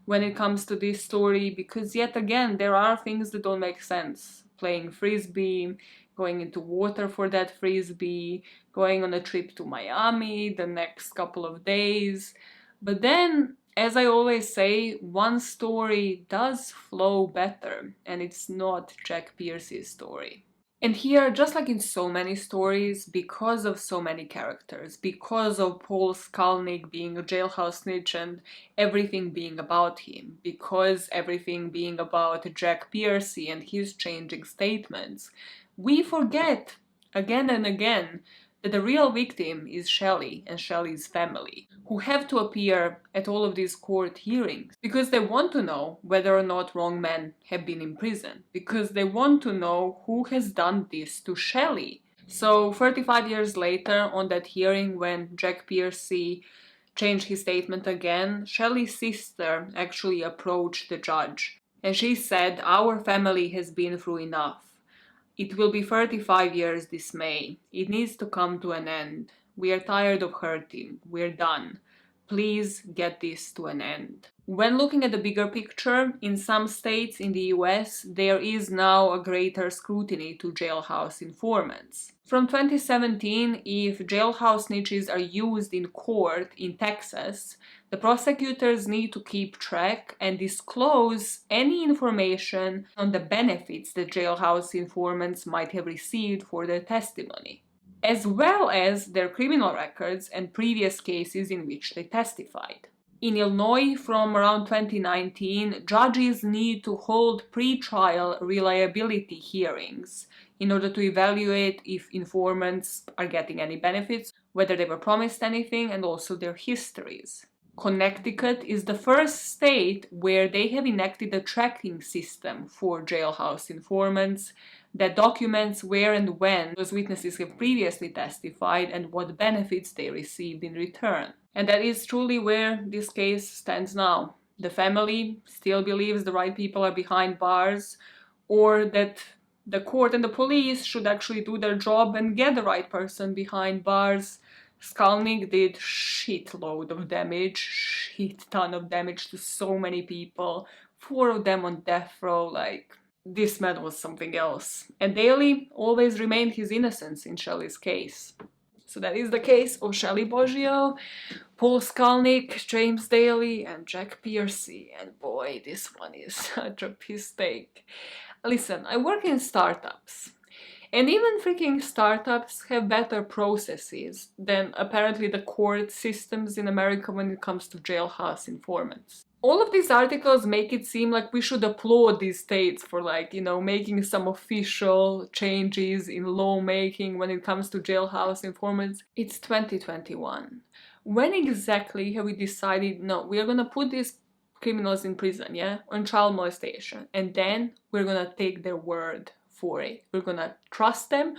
when it comes to this story because yet again there are things that don't make sense. Playing frisbee, going into water for that frisbee, going on a trip to Miami the next couple of days. But then, as I always say, one story does flow better, and it's not Jack Piercy's story. And here, just like in so many stories, because of so many characters, because of Paul Skalnik being a jailhouse snitch and everything being about him, because everything being about Jack Piercy and his changing statements, we forget again and again that the real victim is Shelly and Shelly's family, who have to appear at all of these court hearings because they want to know whether or not wrong men have been imprisoned, because they want to know who has done this to Shelly. So 35 years later, on that hearing when Jack Piercy changed his statement again, Shelly's sister actually approached the judge and she said, "Our family has been through enough. It will be 35 years this May. It needs to come to an end. We are tired of hurting. We're done. Please get this to an end." When looking at the bigger picture, in some states in the US, there is now a greater scrutiny to jailhouse informants. From 2017, if jailhouse snitches are used in court in Texas, the prosecutors need to keep track and disclose any information on the benefits that jailhouse informants might have received for their testimony, as well as their criminal records and previous cases in which they testified. In Illinois, from around 2019, judges need to hold pre-trial reliability hearings in order to evaluate if informants are getting any benefits, whether they were promised anything, and also their histories. Connecticut is the first state where they have enacted a tracking system for jailhouse informants that documents where and when those witnesses have previously testified and what benefits they received in return. And that is truly where this case stands now. The family still believes the right people are behind bars, or that the court and the police should actually do their job and get the right person behind bars. Skalnik did shitload of damage, shit ton of damage to so many people, 4 of them on death row, like, this man was something else. And Daly always remained his innocence in Shelly's case. So that is the case of Shelly Boggio, Paul Skalnik, James Daly, and Jack Piercy. And boy, this one is such a piss take. Listen, I work in startups. And even freaking startups have better processes than apparently the court systems in America when it comes to jailhouse informants. All of these articles make it seem like we should applaud these states for, like, you know, making some official changes in lawmaking when it comes to jailhouse informants. It's 2021. When exactly have we decided, no, we are gonna put these criminals in prison, yeah, on child molestation, and then we're gonna take their word for it. We're gonna trust them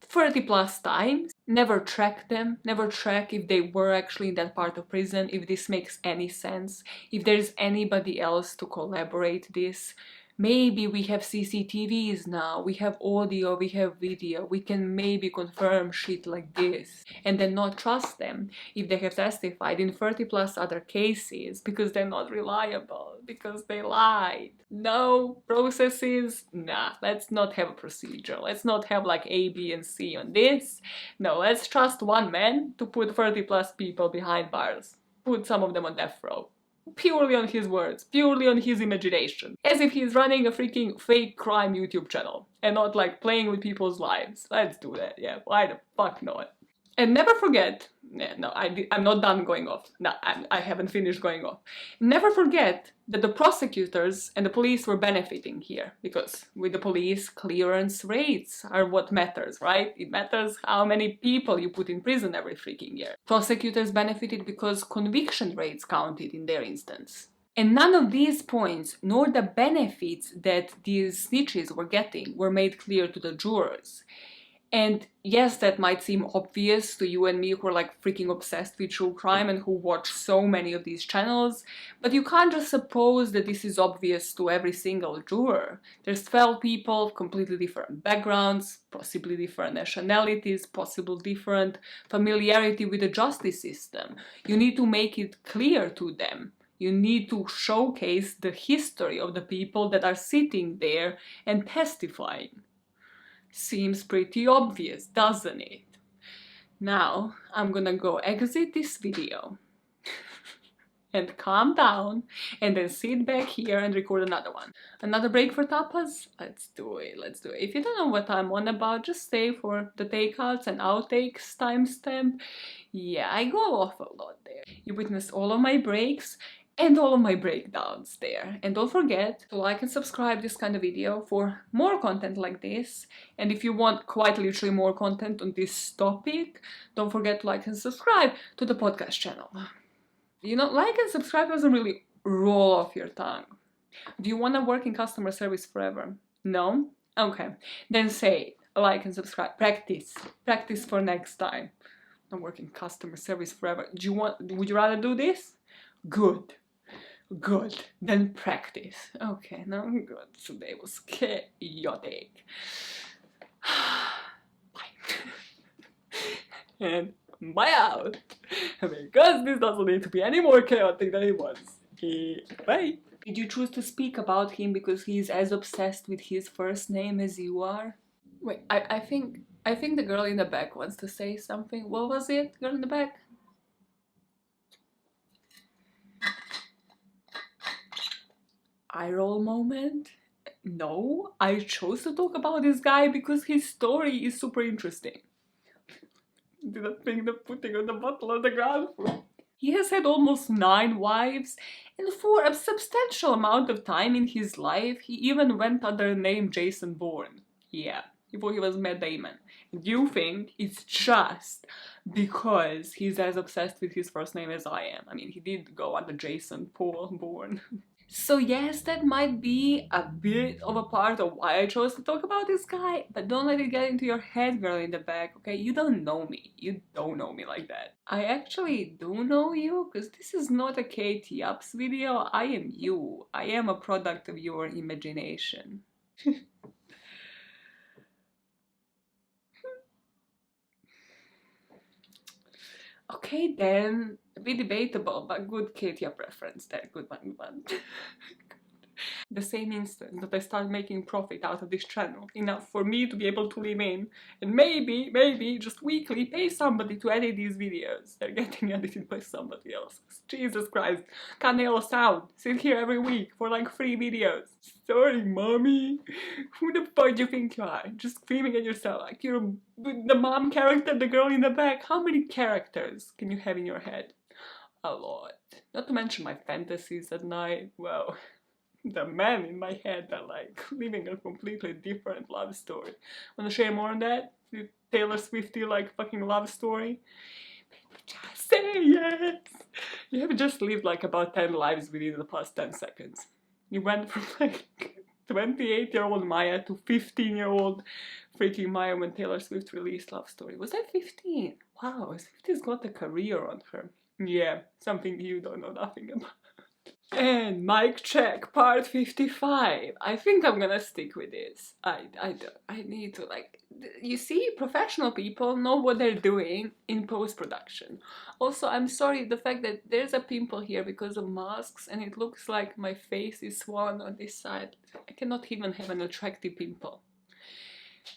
30 plus times, never track them, never track if they were actually in that part of prison, if this makes any sense, if there's anybody else to collaborate this. Maybe we have CCTVs now, we have audio, we have video, we can maybe confirm shit like this, and then not trust them if they have testified in 30 plus other cases because they're not reliable, because they lied. No processes, nah, let's not have a procedure, let's not have like A, B, and C on this. No, let's trust one man to put 30 plus people behind bars, put some of them on death row. Purely on his words, purely on his imagination. As if he's running a freaking fake crime YouTube channel and not like playing with people's lives. Let's do that, yeah, why the fuck not? And never forget, no, I'm not done going off. No, I haven't finished going off. Never forget that the prosecutors and the police were benefiting here, because with the police, clearance rates are what matters, right? It matters how many people you put in prison every freaking year. Prosecutors benefited because conviction rates counted in their instance. And none of these points, nor the benefits that these snitches were getting, were made clear to the jurors. And yes, that might seem obvious to you and me who are like freaking obsessed with true crime and who watch so many of these channels, but you can't just suppose that this is obvious to every single juror. There's 12 people of completely different backgrounds, possibly different nationalities, possibly different familiarity with the justice system. You need to make it clear to them. You need to showcase the history of the people that are sitting there and testifying. Seems pretty obvious, doesn't it? Now, I'm gonna go exit this video and calm down and then sit back here and record another one. Another break for tapas? Let's do it, let's do it. If you don't know what I'm on about, just stay for the takeouts and outtakes timestamp. Yeah, I go off a lot there. You witnessed all of my breaks and all of my breakdowns there. And don't forget to like and subscribe this kind of video for more content like this. And if you want quite literally more content on this topic, don't forget to like and subscribe to the podcast channel. You know, like and subscribe doesn't really roll off your tongue. Do you want to work in customer service forever? No? Okay. Then say like and subscribe. Practice. Practice for next time. I'm working customer service forever. Would you rather do this? Good. Good, then practice. Okay, now I'm good. Today was chaotic. Bye. And bye out. Because this doesn't need to be any more chaotic than it was. Bye. Did you choose to speak about him because he's as obsessed with his first name as you are? Wait, I think the girl in the back wants to say something. What was it, girl in the back? Eye roll moment? No, I chose to talk about this guy because his story is super interesting. Didn't think the putting on the bottle on the ground. He has had almost 9 wives, and for a substantial amount of time in his life, he even went under the name Jason Bourne. Yeah, before he was Matt Damon. And you think it's just because he's as obsessed with his first name as I am. I mean, he did go under Jason Paul Bourne. So yes, that might be a bit of a part of why I chose to talk about this guy, but don't let it get into your head, girl in the back, okay? You don't know me. You don't know me like that. I actually do know you, because this is not a Katie Ups video. I am you. I am a product of your imagination. Okay then, a bit debatable, but good Katie Up reference there. Good one, good one. The same instant that I start making profit out of this channel, enough for me to be able to live in, and maybe, just weekly pay somebody to edit these videos. They're getting edited by somebody else. Jesus Christ, can't nail a sound. Sit here every week for like 3 videos. Sorry, mommy. Who the fuck do you think you are? Just screaming at yourself like you're the mom character, the girl in the back. How many characters can you have in your head? A lot. Not to mention my fantasies at night. Well, the men in my head are like living a completely different love story. Wanna share more on that? The Taylor Swifty like fucking love story? Just say yes! You have just lived like about 10 lives within the past 10 seconds. You went from like 28-year-old Maya to 15-year-old freaking Maya when Taylor Swift released Love Story. Was that 15? Wow, Swifty's got a career on her. Yeah, something you don't know nothing about. And mic check, part 55. I think I'm gonna stick with this. I need to, like, you see, professional people know what they're doing in post-production. Also, I'm sorry, the fact that there's a pimple here because of masks and it looks like my face is swollen on this side. I cannot even have an attractive pimple.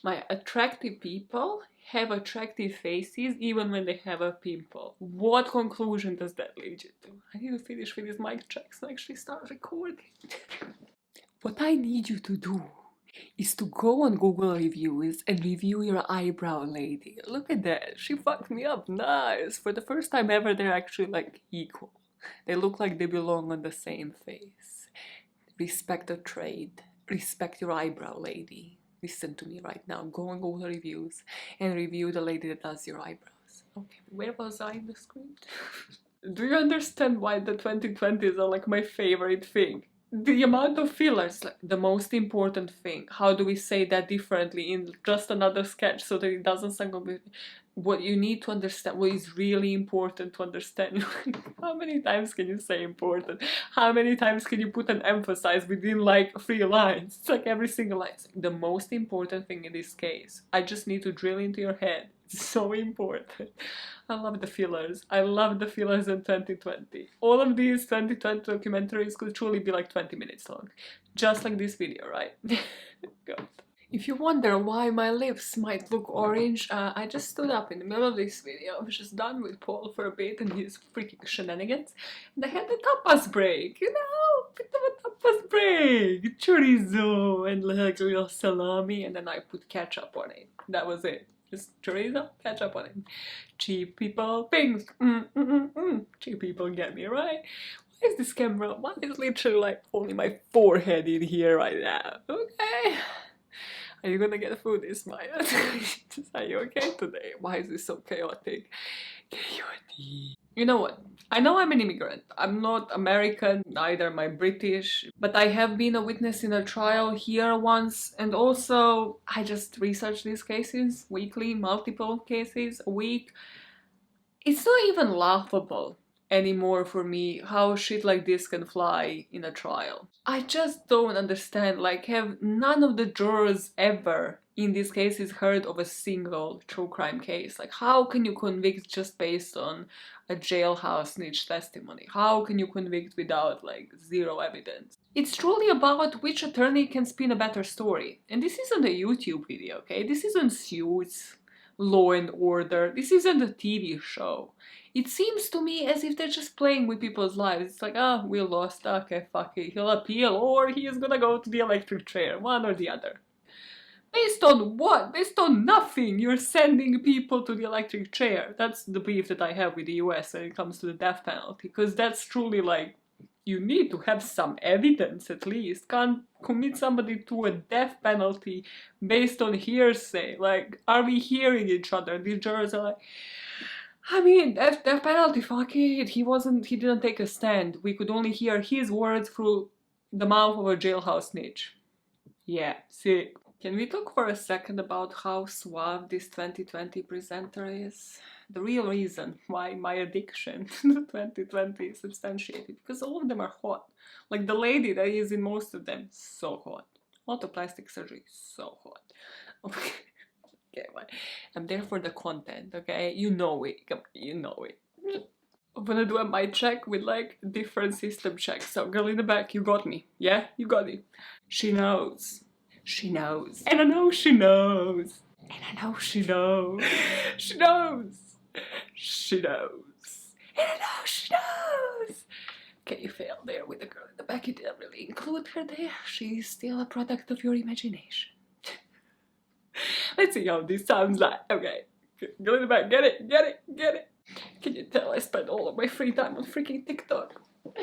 My attractive people have attractive faces even when they have a pimple. What conclusion does that lead you to? I need to finish with these mic checks and actually start recording. What I need you to do is to go on Google reviews and review your eyebrow lady. Look at that, she fucked me up nice. For the first time ever, they're actually like equal. They look like they belong on the same face. Respect the trade. Respect your eyebrow lady. Listen to me right now. Go on Google reviews and review the lady that does your eyebrows. Okay, where was I in the script? Do you understand why the 2020s are like my favorite thing? The amount of fillers, like the most important thing. How do we say that differently in just another sketch so that it doesn't sound completely... What you need to understand, what is really important to understand. How many times can you say important? How many times can you put an emphasis within like 3 lines? It's like every single line. The most important thing in this case. I just need to drill into your head. It's so important. I love the fillers. I love the fillers in 2020. All of these 2020 documentaries could truly be like 20 minutes long. Just like this video, right? God. If you wonder why my lips might look orange, I just stood up in the middle of this video. I was just done with Paul for a bit and his freaking shenanigans. And I had the tapas break, you know? Bit of a tapas break! Chorizo and like real salami, and then I put ketchup on it. That was it. Just chorizo, ketchup on it. Cheap people, things. Cheap people get me, right? Why is this camera? Why is literally like only my forehead in here right now? Okay. Are you gonna get food, Ismail? Are you okay today? Why is this so chaotic? Chaotic. You know what? I know I'm an immigrant. I'm not American, neither am I British, but I have been a witness in a trial here once, and also I just research these cases weekly, multiple cases a week. It's not even laughable anymore for me how shit like this can fly in a trial. I just don't understand, like, have none of the jurors ever in these cases heard of a single true crime case? Like, how can you convict just based on a jailhouse snitch testimony? How can you convict without, like, zero evidence? It's truly about which attorney can spin a better story. And this isn't a YouTube video, okay? This isn't Suits, Law and Order. This isn't a TV show. It seems to me as if they're just playing with people's lives. It's like, ah, we lost, okay, fuck it, he'll appeal, or he is gonna go to the electric chair, one or the other. Based on what? Based on nothing! You're sending people to the electric chair. That's the beef that I have with the US when it comes to the death penalty, because that's truly like, you need to have some evidence at least. Can't commit somebody to a death penalty based on hearsay. Like, are we hearing each other? These jurors are like, I mean, death penalty, fuck it. He didn't take a stand. We could only hear his words through the mouth of a jailhouse snitch. Yeah, sick. Can we talk for a second about how suave this 2020 presenter is? The real reason why my addiction to 2020 is substantiated, because all of them are hot. Like the lady that is in most of them, so hot. Autoplastic surgery, so hot. Okay, well, I'm there for the content, okay? You know it, come on, you know it. I'm gonna do a mic check with like different system checks. So girl in the back, you got me. Yeah, you got it. She knows. She knows. And I know she knows. And I know she knows. She knows. She knows. And I know she knows. Okay, you failed there with the girl in the back. You didn't really include her there. She's still a product of your imagination. Let's see how this sounds like. Okay. Girl in the back, get it, get it, get it. Can you tell I spend all of my free time on freaking TikTok?